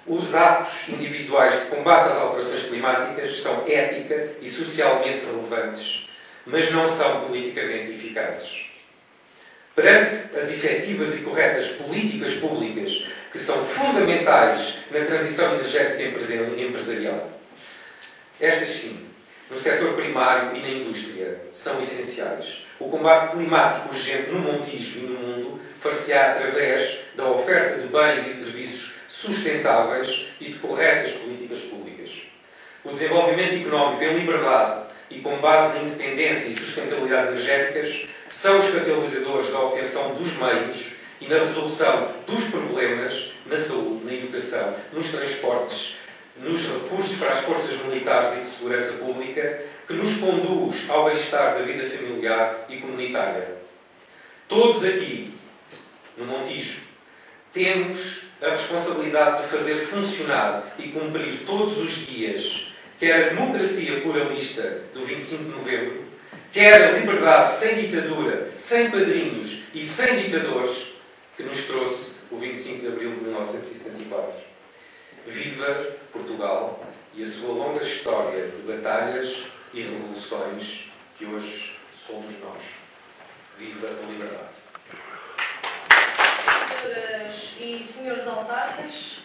os atos individuais de combate às alterações climáticas são ética e socialmente relevantes, mas não são politicamente eficazes. Perante as efetivas e corretas políticas públicas que são fundamentais na transição energética empresarial, estas sim, no setor primário e na indústria, são essenciais. O combate climático urgente no Montijo e no mundo far-se-á através da oferta de bens e serviços sustentáveis e de corretas políticas públicas. O desenvolvimento económico em liberdade e com base na independência e sustentabilidade energéticas são os catalisadores da obtenção dos meios e na resolução dos problemas na saúde, na educação, nos transportes, nos recursos para as forças militares e de segurança pública, que nos conduz ao bem-estar da vida familiar e comunitária. Todos aqui, no Montijo, temos a responsabilidade de fazer funcionar e cumprir todos os dias quer a democracia pluralista do 25 de novembro, quer a liberdade sem ditadura, sem padrinhos e sem ditadores que nos trouxe o 25 de abril de 1974. Viva Portugal e a sua longa história de batalhas e revoluções que hoje somos nós. Viva a liberdade. Senhoras e senhores autarcas,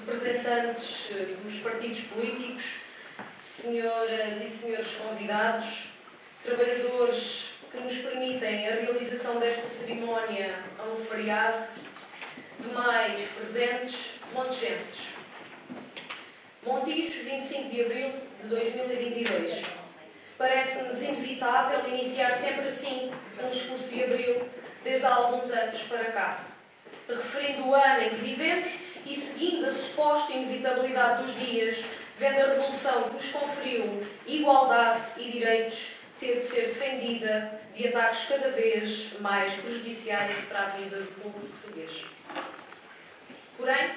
representantes dos partidos políticos, senhoras e senhores convidados, trabalhadores que nos permitem a realização desta cerimónia a um feriado, demais presentes, montejenses. Montijo, 25 de abril de 2022. Parece-nos inevitável iniciar sempre assim um discurso de abril, desde há alguns anos para cá, referindo o ano em que vivemos e seguindo a suposta inevitabilidade dos dias, vendo a revolução que nos conferiu igualdade e direitos ter de ser defendida de ataques cada vez mais prejudiciais para a vida do povo português. Porém,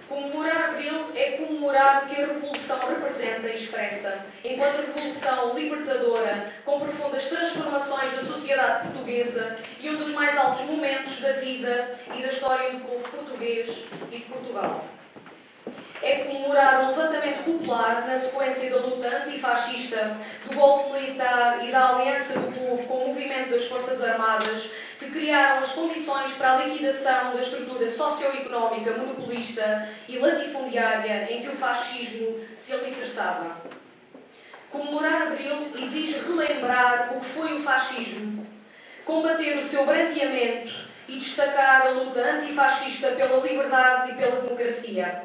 comemorar Abril é comemorar o que a Revolução representa e expressa, enquanto revolução libertadora, com profundas transformações da sociedade portuguesa e um dos mais altos momentos da vida e da história do povo português e de Portugal. É comemorar o levantamento popular na sequência da luta antifascista, do golpe militar e da aliança do povo com o movimento das Forças Armadas, que criaram as condições para a liquidação da estrutura socioeconómica monopolista e latifundiária em que o fascismo se alicerçava. Comemorar Abril exige relembrar o que foi o fascismo, combater o seu branqueamento e destacar a luta antifascista pela liberdade e pela democracia.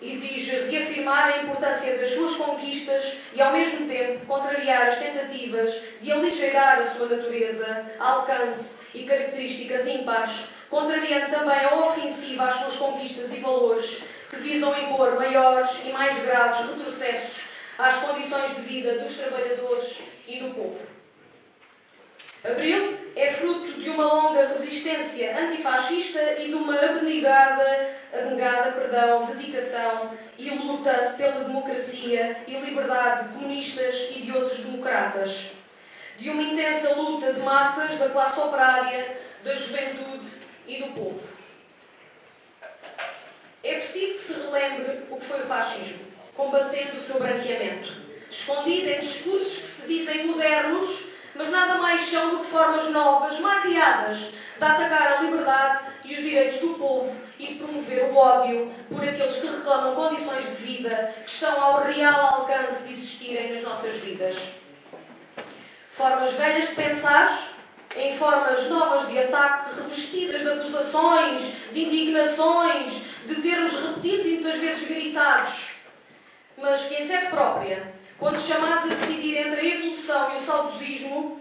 Exige reafirmar a importância das suas conquistas e, ao mesmo tempo, contrariar as tentativas de aligeirar a sua natureza, alcance e características ímpares, contrariando também a ofensiva às suas conquistas e valores que visam impor maiores e mais graves retrocessos às condições de vida dos trabalhadores e do povo. Abril é fruto de uma longa resistência antifascista e de uma abnegada dedicação e luta pela democracia e liberdade de comunistas e de outros democratas. De uma intensa luta de massas da classe operária, da juventude e do povo. É preciso que se relembre o que foi o fascismo, combatendo o seu branqueamento, escondido em discursos que se dizem modernos, mas nada mais são do que formas novas, maquilhadas, de atacar a liberdade e os direitos do povo e de promover o ódio por aqueles que reclamam condições de vida que estão ao real alcance de existirem nas nossas vidas. Formas velhas de pensar, em formas novas de ataque, revestidas de acusações, de indignações, de termos repetidos e muitas vezes gritados, mas que em sede própria, quando chamados a decidir entre a evolução e o saudosismo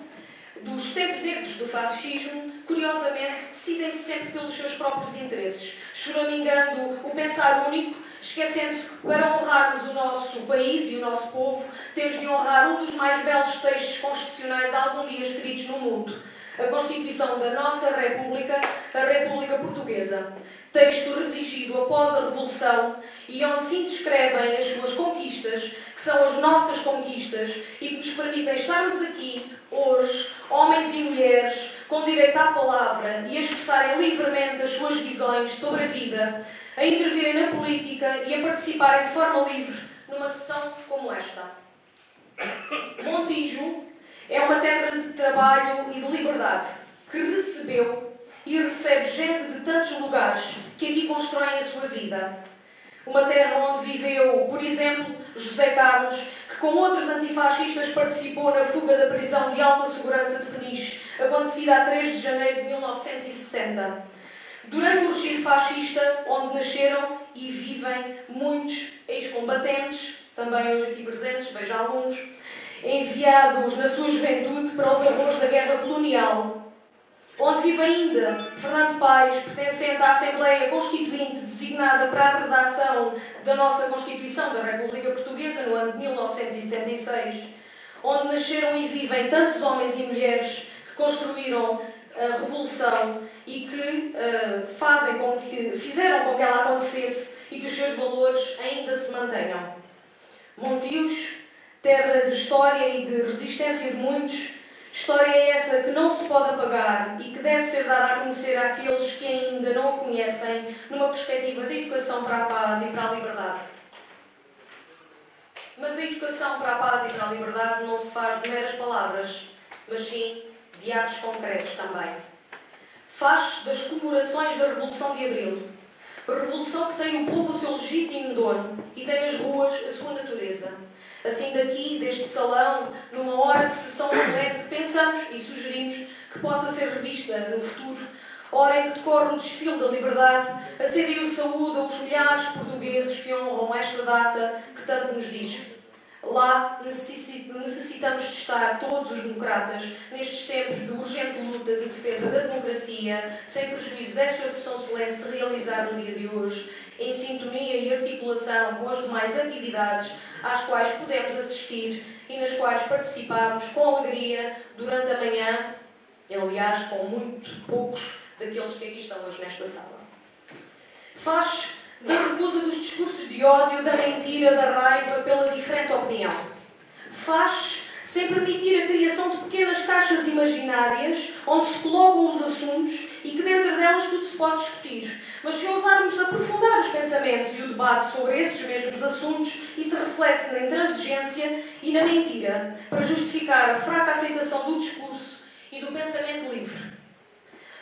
dos tempos negros do fascismo, curiosamente decidem-se sempre pelos seus próprios interesses, choramingando o pensar único, esquecendo-se que para honrarmos o nosso país e o nosso povo, temos de honrar um dos mais belos textos constitucionais algum dia escritos no mundo, a Constituição da nossa República, a República Portuguesa. Texto redigido após a Revolução e onde se inscrevem as suas conquistas, que são as nossas conquistas e que nos permitem estarmos aqui, hoje, homens e mulheres, com direito à palavra e a expressarem livremente as suas visões sobre a vida, a intervirem na política e a participarem de forma livre numa sessão como esta. Montijo é uma terra de trabalho e de liberdade, que recebeu e recebe gente de tantos lugares que aqui constroem a sua vida. Uma terra onde viveu, por exemplo, José Carlos, que com outros antifascistas participou na fuga da prisão de alta segurança de Peniche, acontecida a 3 de janeiro de 1960. Durante o regime fascista, onde nasceram e vivem muitos ex-combatentes, também hoje aqui presentes, vejo alguns, enviados na sua juventude para os horrores da guerra colonial, onde vive ainda Fernando Paes, pertencente à Assembleia Constituinte designada para a redação da nossa Constituição da República Portuguesa no ano de 1976, onde nasceram e vivem tantos homens e mulheres que construíram a Revolução e que fizeram com que ela acontecesse e que os seus valores ainda se mantenham. Montijo, terra de história e de resistência de muitos, história é essa que não se pode apagar e que deve ser dada a conhecer àqueles que ainda não a conhecem numa perspectiva de educação para a paz e para a liberdade. Mas a educação para a paz e para a liberdade não se faz de meras palavras, mas sim de atos concretos também. Faz das comemorações da Revolução de Abril Revolução que tem o povo o seu legítimo dono e tem as ruas a sua natureza. Assim daqui, deste salão, numa hora de sessão solene que pensamos e sugerimos que possa ser revista no futuro, hora em que decorre o desfile da liberdade, a CDU saúda os milhares de portugueses que honram esta data que tanto nos diz. Lá necessitamos de estar todos os democratas nestes tempos de urgente luta de defesa da democracia, sem prejuízo desta sessão solene se realizar no dia de hoje, em sintonia e articulação com as demais atividades às quais podemos assistir e nas quais participamos com alegria durante a manhã, aliás, com muito poucos daqueles que aqui estão hoje nesta sala. Faz da recusa dos discursos de ódio, da mentira, da raiva pela diferente opinião. Faz sem permitir a criação de pequenas caixas imaginárias onde se colocam os assuntos e que dentro delas tudo se pode discutir. Mas se ousarmos aprofundar os pensamentos e o debate sobre esses mesmos assuntos, isso reflete-se na intransigência e na mentira, para justificar a fraca aceitação do discurso e do pensamento livre.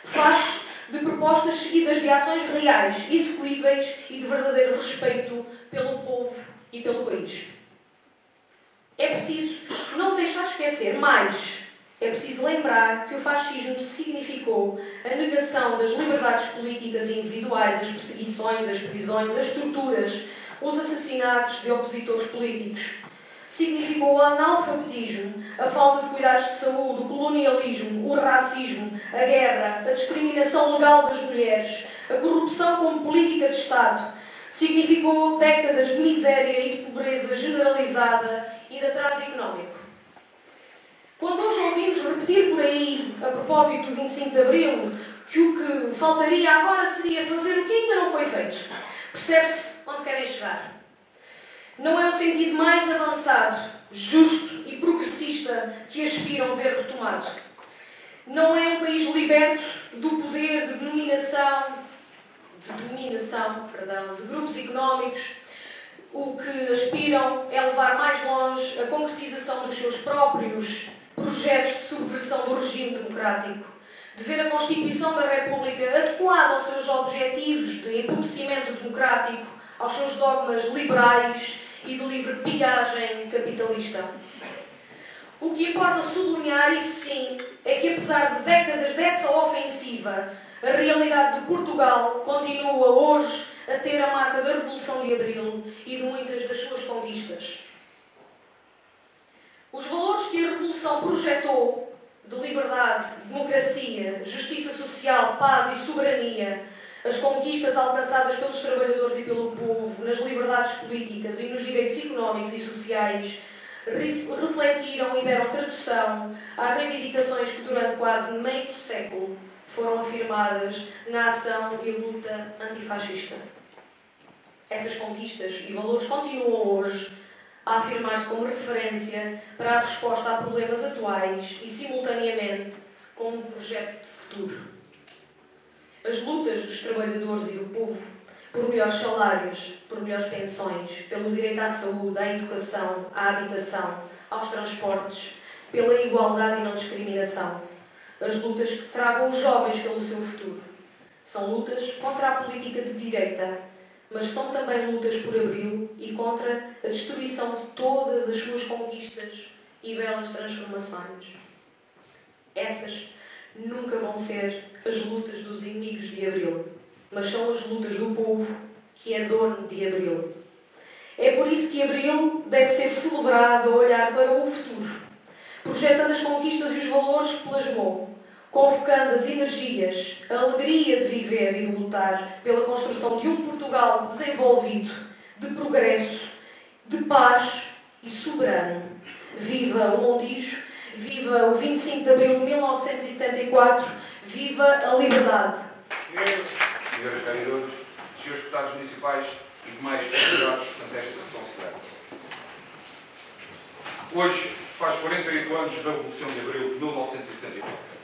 Faz de propostas seguidas de ações reais, execuíveis e de verdadeiro respeito pelo povo e pelo país. É preciso não deixar esquecer, mas é preciso lembrar que o fascismo significou a negação das liberdades políticas e individuais, as perseguições, as prisões, as torturas, os assassinatos de opositores políticos. Significou o analfabetismo, a falta de cuidados de saúde, o colonialismo, o racismo, a guerra, a discriminação legal das mulheres, a corrupção como política de Estado. Significou décadas de miséria e de pobreza generalizada e de atraso económico. Quando hoje ouvimos repetir por aí, a propósito do 25 de Abril, que o que faltaria agora seria fazer o que ainda não foi feito, percebe-se onde querem chegar. Não é o sentido mais avançado, justo e progressista que aspiram ver retomado. Não é um país liberto do poder de dominação, de grupos económicos. O que aspiram é levar mais longe a concretização dos seus próprios projetos de subversão do regime democrático, de ver a Constituição da República adequada aos seus objetivos de empobrecimento democrático, aos seus dogmas liberais e de livre pilhagem capitalista. O que importa sublinhar, isso sim, é que apesar de décadas dessa ofensiva, a realidade de Portugal continua hoje a ter a marca da Revolução de Abril e de muitas das suas conquistas. Os valores que a Revolução projetou de liberdade, democracia, justiça social, paz e soberania, as conquistas alcançadas pelos trabalhadores e pelo povo, nas liberdades políticas e nos direitos económicos e sociais, refletiram e deram tradução às reivindicações que durante quase meio século foram afirmadas na ação e luta antifascista. Essas conquistas e valores continuam hoje a afirmar-se como referência para a resposta a problemas atuais e, simultaneamente, como um projeto de futuro. As lutas dos trabalhadores e do povo por melhores salários, por melhores pensões, pelo direito à saúde, à educação, à habitação, aos transportes, pela igualdade e não discriminação. As lutas que travam os jovens pelo seu futuro. São lutas contra a política de direita, mas são também lutas por Abril e contra a destruição de todas as suas conquistas e belas transformações. Essas nunca vão ser as lutas dos inimigos de Abril, mas são as lutas do povo que é dono de Abril. É por isso que Abril deve ser celebrado a olhar para o futuro, projetando as conquistas e os valores que plasmou, convocando as energias, a alegria de viver e de lutar pela construção de um Portugal desenvolvido, de progresso, de paz e soberano. Viva o Montijo, viva o 25 de Abril de 1974, viva a liberdade! Senhoras vereadores, senhores deputados municipais e demais convidados ante esta sessão solene. Hoje faz 48 anos da Revolução de Abril de 1974.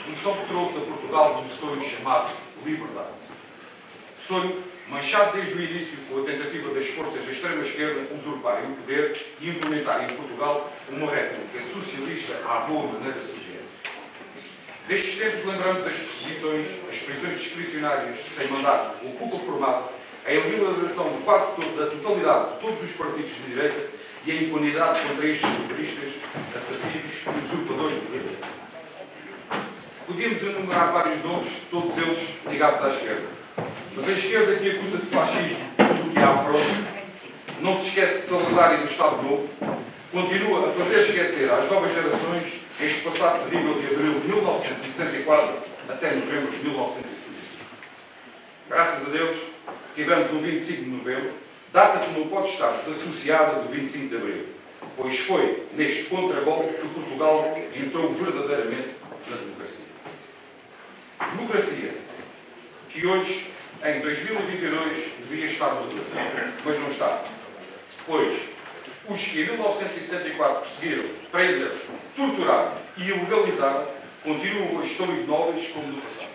Começou que trouxe a Portugal de um sonho chamado liberdade. Sonho manchado desde o início com a tentativa das forças da extrema-esquerda usurparem o poder e implementarem em Portugal uma república socialista à boa maneira soviética. Destes tempos lembramos as perseguições, as prisões discricionárias sem mandato ou culpa formada, a ilegalização de quase da totalidade de todos os partidos de direita e a impunidade contra estes terroristas, assassinos e usurpadores de poder. Podíamos enumerar vários nomes, todos eles ligados à esquerda. Mas a esquerda que acusa de fascismo tudo o que há à fronte, não se esquece de Salazar e do Estado Novo, continua a fazer esquecer às novas gerações este passado terrível de abril de 1974 até novembro de 1975. Graças a Deus, tivemos um 25 de novembro, data que não pode estar desassociada do 25 de abril, pois foi neste contragolpe que Portugal entrou verdadeiramente na democracia. Democracia que hoje, em 2022, devia estar madura, mas não está. Pois, os que em 1974 perseguiram, prenderam, torturaram e ilegalizaram, continuam hoje tão ignóbeis como no passado.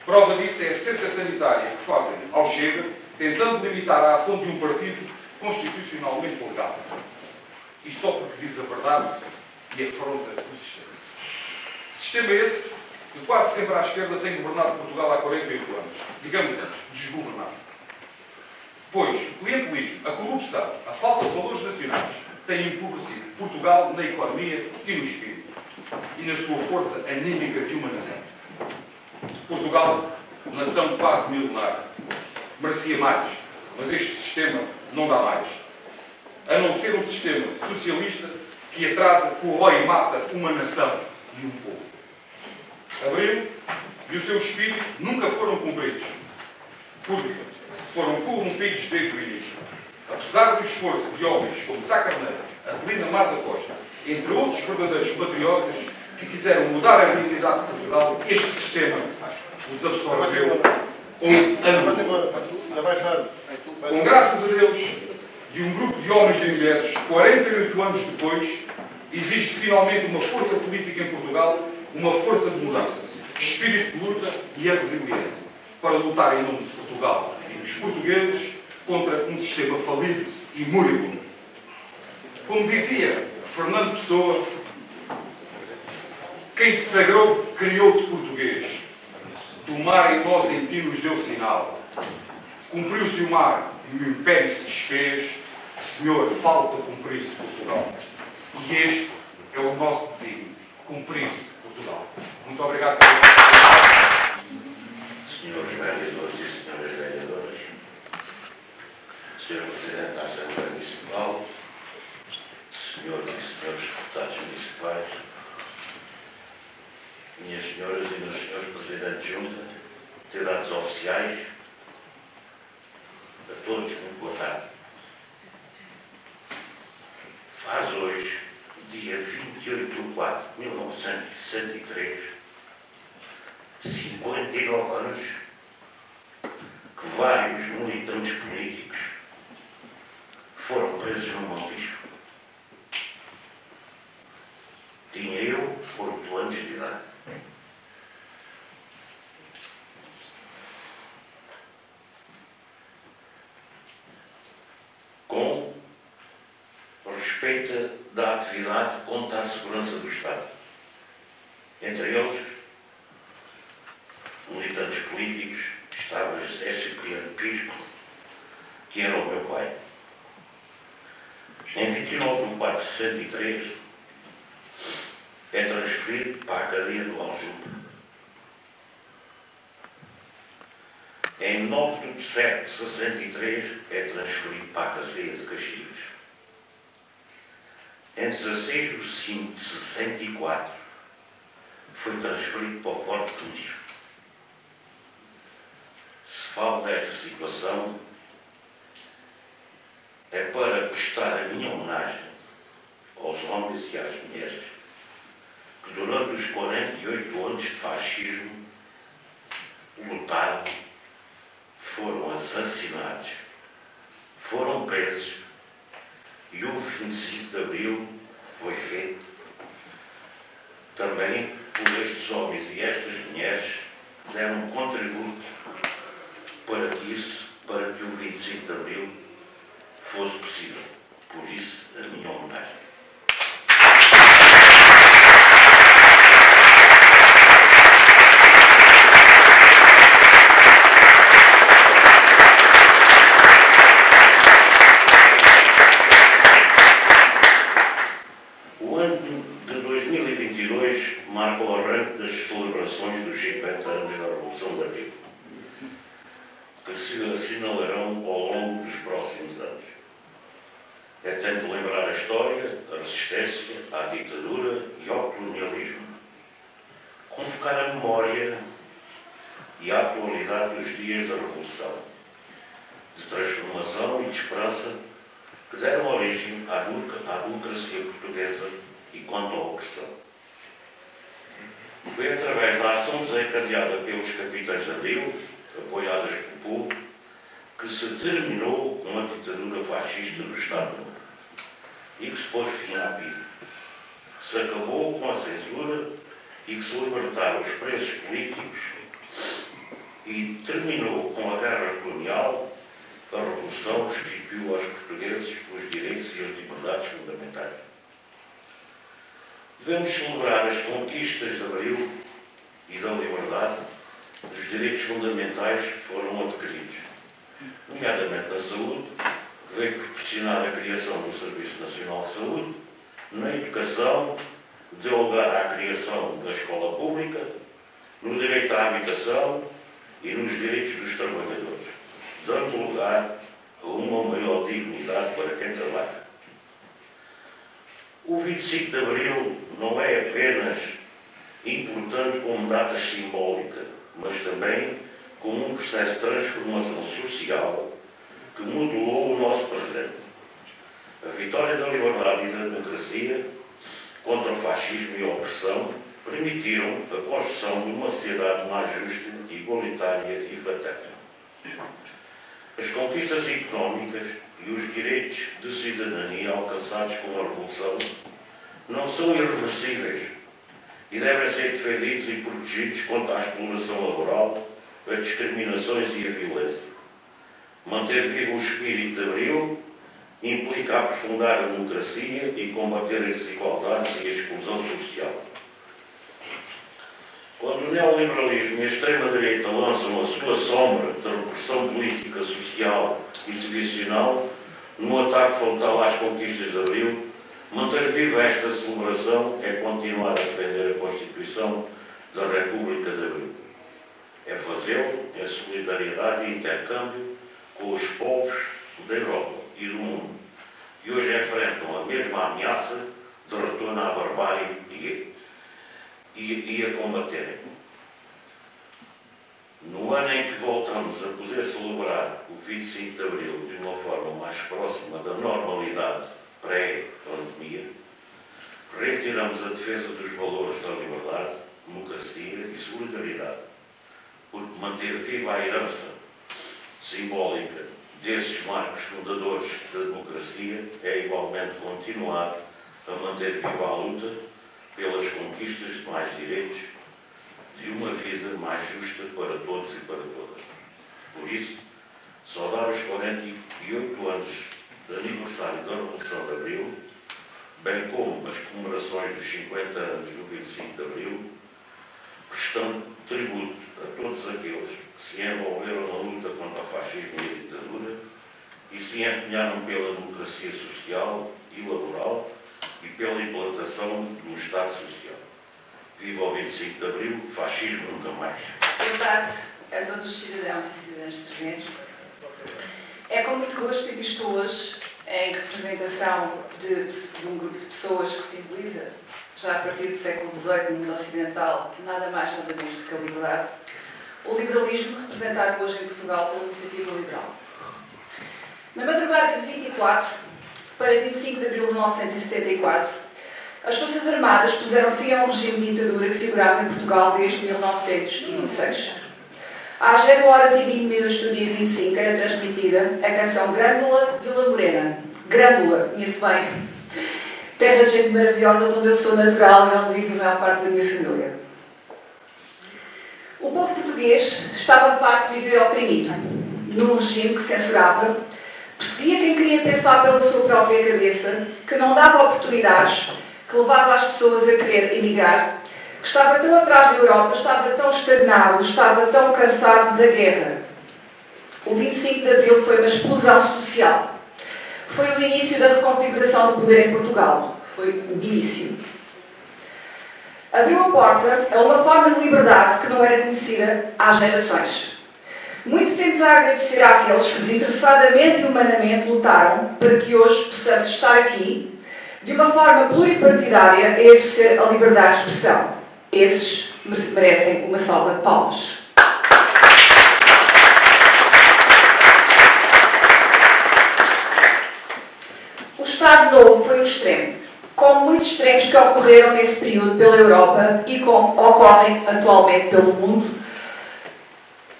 Prova disso é a cerca sanitária que fazem ao Chega, tentando limitar a ação de um partido constitucionalmente legal. E só porque diz a verdade e afronta o sistema. Sistema esse que quase sempre à esquerda tem governado Portugal há 48 anos. Digamos antes, desgovernado. Pois o clientelismo, a corrupção, a falta de valores nacionais têm empobrecido Portugal na economia e no espírito. E na sua força anímica de uma nação. Portugal, nação quase milenária, merecia mais, mas este sistema não dá mais. A não ser um sistema socialista que atrasa, corrói e mata uma nação e um povo. Abril e o seu espírito nunca foram cumpridos, porque foram corrompidos desde o início. Apesar do esforço de homens como Sá Carneiro, Adelina Mar da Costa, entre outros verdadeiros patriotas que quiseram mudar a realidade de Portugal, este sistema os absorveu ou anulou. Com graças a Deus, de um grupo de homens e mulheres, 48 anos depois, existe finalmente uma força política em Portugal, uma força de mudança, espírito de luta e a resiliência, para lutar em nome de Portugal e dos portugueses contra um sistema falido e moribundo. Como dizia Fernando Pessoa, quem te sagrou criou-te português. Do mar em nós em ti nos deu sinal. Cumpriu-se o mar e o império se desfez. Senhor, falta cumprir-se Portugal. E este é o nosso desígnio, cumprir-se Portugal. Muito obrigado pela atenção. Senhores vereadores e senhoras vereadoras, Sr. Presidente da Assembleia Municipal, senhores e senhores deputados municipais, minhas senhoras e meus senhores Presidentes de Junta, entidades oficiais, a todos muito boa tarde. Faz hoje, dia 28 de 4 de 1963, 59 anos, que vários militantes políticos foram presos no Montijo. Tinha eu 8 anos de idade. Com respeito da atividade contra a segurança do Estado. Entre eles, militantes políticos, estava José Cipriano Pisco, que era o meu pai. Em 29 de 4 de 63, é transferido para a cadeia do Aljube. Em 9 de 7 de 63, é transferido para a cadeia de Caxias. Em 16 de 5 de 64, foi transferido para o Forte de Lixo. Se falo desta situação, é para prestar a minha homenagem aos homens e às mulheres que durante os 48 anos de fascismo lutaram, foram assassinados, foram presos e o 25 de Abril foi feito também por estes homens e estas mulheres que deram um contributo para que o 25 de Abril fosse possível. Por isso, a minha homenagem. É tempo de lembrar a história, a resistência, à ditadura e ao colonialismo. Convocar a memória e a atualidade dos dias da Revolução, de transformação e de esperança que deram origem à democracia portuguesa e contra a opressão. Foi através da ação desencadeada pelos capitães de Abril, apoiadas pelo povo, que se terminou com a ditadura fascista do Estado-Novo e que se pôs fim à vida, que se acabou com a censura e que se libertaram os presos políticos e terminou com a guerra colonial. A Revolução restituiu aos portugueses os direitos e as liberdades fundamentais. Devemos celebrar as conquistas de Abril e da liberdade dos direitos fundamentais que foram adquiridos, nomeadamente na saúde, que veio proporcionar a criação do Serviço Nacional de Saúde, na educação, que deu lugar à criação da escola pública, no direito à habitação e nos direitos dos trabalhadores, dando lugar a uma maior dignidade para quem trabalha. O 25 de Abril não é apenas importante como data simbólica, mas também como um processo de transformação social que modelou o nosso presente. A vitória da liberdade e da democracia contra o fascismo e a opressão permitiram a construção de uma sociedade mais justa, igualitária e fraterna. As conquistas económicas e os direitos de cidadania alcançados com a Revolução não são irreversíveis e devem ser defendidos e protegidos contra a exploração laboral, as discriminações e a violência. Manter vivo o espírito de Abril implica aprofundar a democracia e combater as desigualdades e a exclusão social. Quando o neoliberalismo e a extrema-direita lançam a sua sombra de repressão política, social e civilizacional num ataque frontal às conquistas de Abril, manter viva esta celebração é continuar a defender a Constituição da República de Abril. É fazê-lo em solidariedade e intercâmbio com os povos da Europa e do mundo, que hoje enfrentam a mesma ameaça de retorno à barbárie e a combaterem. No ano em que voltamos a poder celebrar o 25 de Abril de uma forma mais próxima da normalidade pré-pandemia, retiramos a defesa dos valores da liberdade, democracia e solidariedade, porque manter viva a herança simbólica desses marcos fundadores da democracia é igualmente continuar a manter viva a luta pelas conquistas de mais direitos, de uma vida mais justa para todos e para todas. Por isso, saudar os 48 anos de aniversário da Revolução de Abril, bem como as comemorações dos 50 anos do 25 de Abril, prestando tributo a todos aqueles que se envolveram na luta contra o fascismo e a ditadura e se empenharam pela democracia social e laboral e pela implantação de um Estado social. Viva o 25 de Abril, fascismo nunca mais. Boa tarde a todos os cidadãos e cidadãs presentes. É com muito gosto que estou hoje em representação de um grupo de pessoas que simboliza, já a partir do século XVIII, no mundo ocidental, nada mais nada menos do que a liberdade, o liberalismo representado hoje em Portugal pela Iniciativa Liberal. Na madrugada de 24 para 25 de abril de 1974, as Forças Armadas puseram fim a um regime de ditadura que figurava em Portugal desde 1926. Às 0h20 do dia 25 era transmitida a canção Grândola Vila Morena. Grândola, conheço bem. Terra de gente maravilhosa, onde eu sou natural e onde vive a maior parte da minha família. O povo português estava farto de viver oprimido, num regime que censurava, perseguia quem queria pensar pela sua própria cabeça, que não dava oportunidades, que levava as pessoas a querer emigrar, que estava tão atrás da Europa, estava tão estagnado, estava tão cansado da guerra. O 25 de Abril foi uma explosão social. Foi o início da reconfiguração do poder em Portugal. Foi o início. Abriu a porta a uma forma de liberdade que não era conhecida há gerações. Muito temos a agradecer àqueles que desinteressadamente e humanamente lutaram para que hoje possamos estar aqui, de uma forma pluripartidária, a exercer a liberdade de expressão. Esses merecem uma salva de palmas. O Estado Novo foi um extremo, como muitos extremos que ocorreram nesse período pela Europa e como ocorrem atualmente pelo mundo,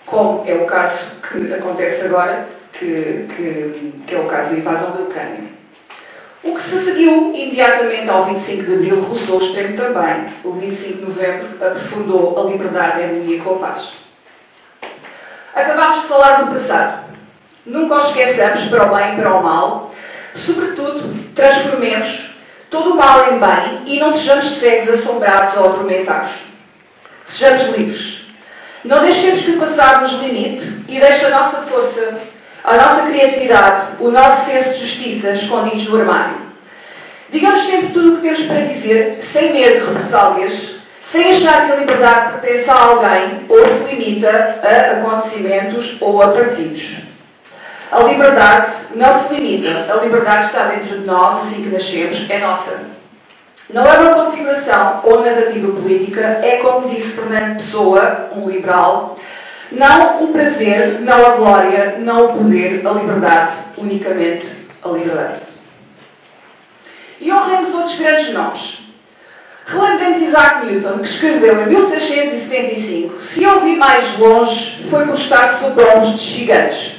como é o caso que acontece agora, que é o caso da invasão da Ucrânia. O que se seguiu imediatamente ao 25 de Abril roçou o extremo também. O 25 de Novembro aprofundou a liberdade, a harmonia com a paz. Acabámos de falar do passado. Nunca o esqueçamos para o bem e para o mal. Sobretudo, transformemos todo o mal em bem e não sejamos cegos, assombrados ou atormentados. Sejamos livres. Não deixemos que o passado nos limite e deixe a nossa força, a nossa criatividade, o nosso senso de justiça escondidos no armário. Digamos sempre tudo o que temos para dizer, sem medo de represálias, sem achar que a liberdade pertence a alguém ou se limita a acontecimentos ou a partidos. A liberdade não se limita, a liberdade está dentro de nós, assim que nascemos, é nossa. Não é uma configuração ou narrativa política, é como disse Fernando Pessoa, um liberal, não o prazer, não a glória, não o poder, a liberdade, unicamente a liberdade. E honremos outros grandes nomes. Relembremos Isaac Newton, que escreveu em 1675: se eu vi mais longe, foi por estar sob ombros de gigantes.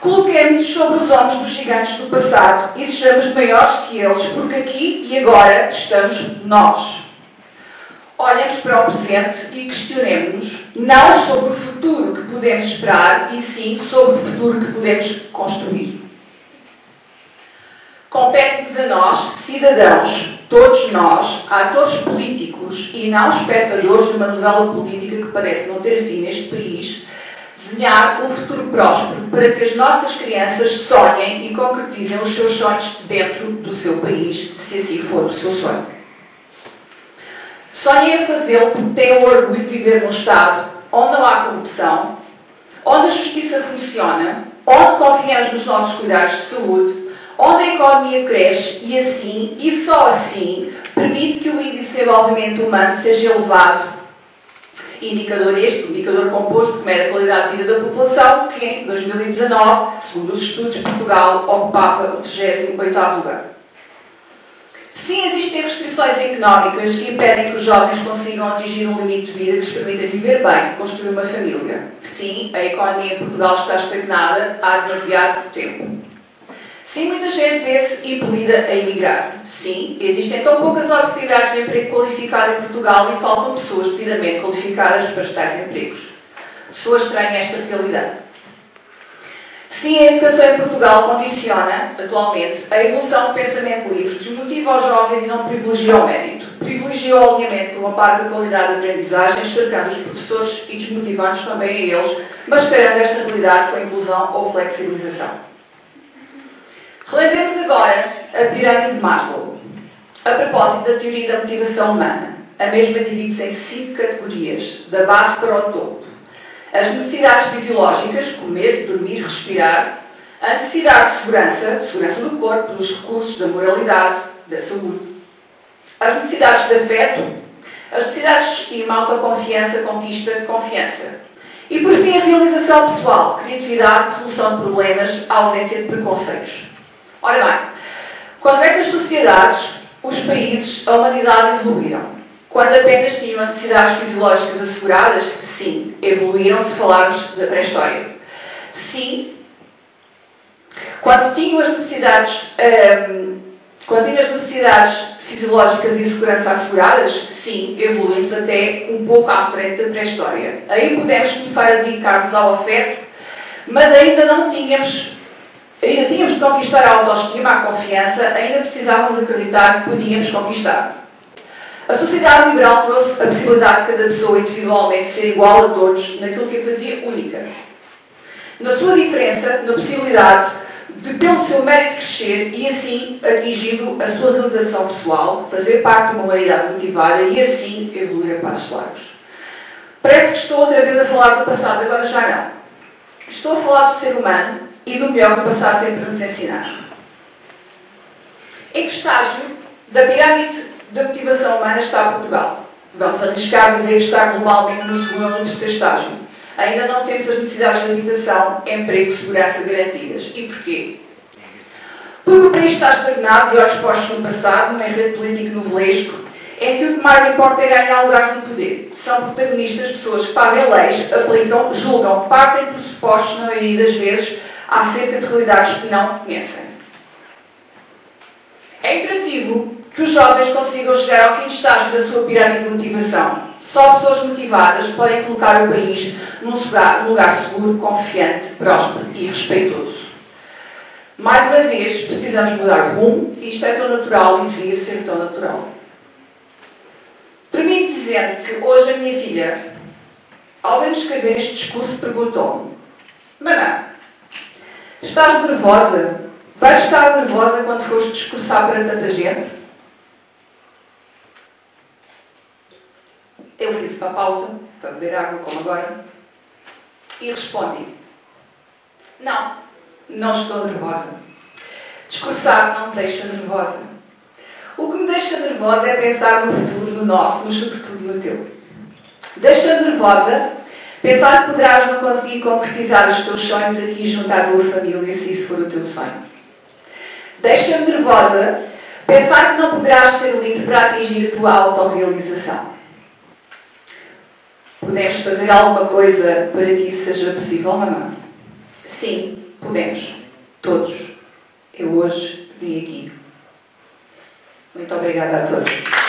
Coloquemos-nos sobre os ombros dos gigantes do passado e sejamos maiores que eles, porque aqui e agora estamos nós. Olhemos para o presente e questionemos-nos, não sobre o futuro que podemos esperar, e sim sobre o futuro que podemos construir. Compete-nos a nós, cidadãos, todos nós, atores políticos e não espectadores de uma novela política que parece não ter fim neste país, desenhar um futuro próspero para que as nossas crianças sonhem e concretizem os seus sonhos dentro do seu país, se assim for o seu sonho. Sonhem a fazê-lo porque têm o orgulho de viver num Estado onde não há corrupção, onde a justiça funciona, onde confiamos nos nossos cuidados de saúde, onde a economia cresce e assim, e só assim, permite que o índice de desenvolvimento humano seja elevado. Indicador composto que mede a qualidade de vida da população, que em 2019, segundo os estudos, Portugal ocupava o 38º lugar. Sim, existem restrições económicas que impedem que os jovens consigam atingir um limite de vida que lhes permita viver bem, construir uma família. Sim, a economia em Portugal está estagnada há demasiado tempo. Sim, muita gente vê-se impelida a emigrar. Sim, existem tão poucas oportunidades de emprego qualificado em Portugal e faltam pessoas devidamente qualificadas para tais empregos. Soa estranha esta realidade. Sim, a educação em Portugal condiciona, atualmente, a evolução do pensamento livre, desmotiva os jovens e não privilegia o mérito. Privilegia o alinhamento por uma parte da qualidade da aprendizagem, cercando os professores e desmotivando-os também a eles, mascarando esta realidade com a inclusão ou flexibilização. Relembremos agora a pirâmide de Maslow. A propósito da teoria da motivação humana, a mesma divide-se em 5 categorias, da base para o topo. As necessidades fisiológicas, comer, dormir, respirar. A necessidade de segurança do corpo, dos recursos, da moralidade, da saúde. As necessidades de afeto. As necessidades de estima, autoconfiança, conquista de confiança. E, por fim, a realização pessoal, criatividade, resolução de problemas, ausência de preconceitos. Ora bem, quando é que as sociedades, os países, a humanidade evoluíram? Quando apenas tinham as necessidades fisiológicas asseguradas? Sim, evoluíram se falarmos da pré-história. Sim, quando tinham as necessidades fisiológicas e segurança asseguradas? Sim, evoluímos até um pouco à frente da pré-história. Aí pudemos começar a dedicar-nos ao afeto, mas ainda tínhamos de conquistar a autoestima, a confiança, ainda precisávamos acreditar que podíamos conquistar. A sociedade liberal trouxe a possibilidade de cada pessoa individualmente ser igual a todos naquilo que a fazia única. Na sua diferença, na possibilidade de, pelo seu mérito, crescer e assim, atingindo a sua realização pessoal, fazer parte de uma humanidade motivada e assim evoluir a passos largos. Parece que estou outra vez a falar do passado, agora já não. Estou a falar do ser humano e do melhor que o passado tem para nos ensinar. Em que estágio da pirâmide da motivação humana está Portugal? Vamos arriscar dizer que está globalmente no segundo ou no terceiro estágio. Ainda não temos as necessidades de habitação, emprego e segurança garantidas. E porquê? Porque o país está estagnado de olhos postos no passado, num enredo político novelesco, em que o que mais importa é ganhar lugares no poder. São protagonistas pessoas que fazem leis, aplicam, julgam, partem de pressupostos, na maioria das vezes, acerca de realidades que não conhecem. É imperativo que os jovens consigam chegar ao quinto estágio da sua pirâmide de motivação. Só pessoas motivadas podem colocar o país num lugar seguro, confiante, próspero e respeitoso. Mais uma vez, precisamos mudar o rumo, e isto é tão natural e devia ser tão natural. Termino dizendo que hoje a minha filha, ao ver-me escrever este discurso, perguntou-me: Mamã, estás nervosa? Vais estar nervosa quando fores discursar perante tanta gente? Eu fiz uma pausa para beber água, como agora, e respondi: Não, não estou nervosa. Discursar não me deixa nervosa. O que me deixa nervosa é pensar no futuro, no nosso, mas sobretudo no teu. Deixa-me nervosa pensar que poderás não conseguir concretizar os teus sonhos aqui junto à tua família, se isso for o teu sonho. Deixa-me nervosa pensar que não poderás ser livre para atingir a tua autorrealização. Podemos fazer alguma coisa para que isso seja possível, mamãe? Sim, podemos. Todos. Eu hoje vim aqui. Muito obrigada a todos.